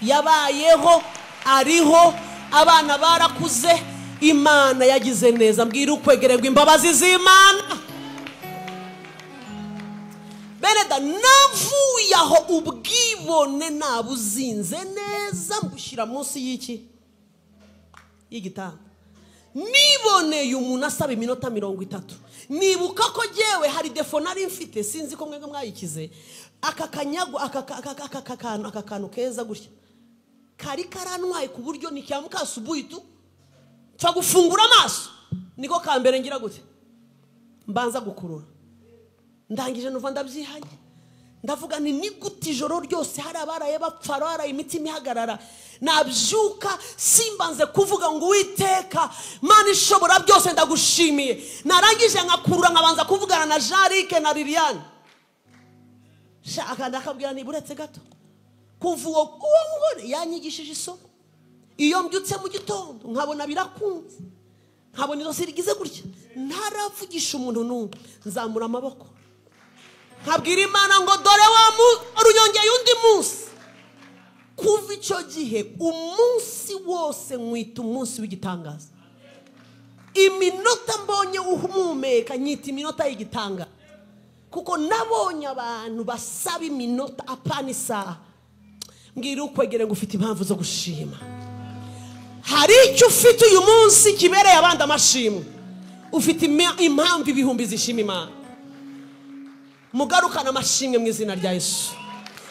yabayeho ariho abana barakuze Imana yagize neza mbwira ukwegererwa imbabazi z'Imana bereda navuye aho ubwibone nabuzinze neza mbushyira munsi y'igitanda niboneye umuntu asaba iminota 30 nibuka ko jewe hari defo nari mfite sinzi ko mwebwe mwayikize aka kantu keza gutya kari karantwaye ku buryo nikiamuka asubuhi tu cyo gufungura amaso niko kambere ngira gute mbanza gukurura ndangije nuva ndabyihanye ndavuga ni gute ijoro ryose hari abaraye bapfara imitima ihagarara nabyuka simbanze kuvuga ngo Uwiteka Mana ishobora byose ndagushimiye narangije nkakurura nkabanza kuvugana na Jean-Luc na Liliane shaka ndakabwira ni buretse gato kuva uwo mugore yanyigishije isomo. Iyo mbyutse mu gitondo nkabona birakunze, nkabona izo sirigize gutya, ntaravugisha umuntu n'umwe, nzamura amaboko nkabwira Imana ngo dore runyongeye undi munsi. Kuva icyo gihe umunsi wose mwita umunsi w'igitangaza. Iminota mbonye uhumeka nyita iminota y'igitanga, kuko nabonye abantu basaba iminota apana isaha. Mbwira ukwegere ngo ufite impamvu zo gushima. Hari icyo ufite uyu munsi kibereye abandi amashimwe, ufite impamvu ibihumbi zishima Imana. Mugarukana amashimwe mu izina rya Yesu.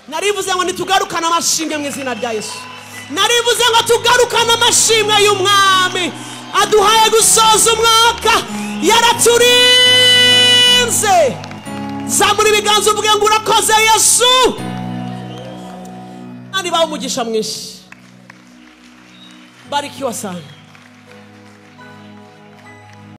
Narivuze ngo nitugarukana amashimwe mu izina rya Yesu. Narivuze ngo tugarukana amashimwe y'umwami aduhaye gusoza umwaka, yaraturinze. Zamura ibiganza uvuge ngo urakoze Yesu. Ani bawo umugisha mwinshi. Barikiwa sana.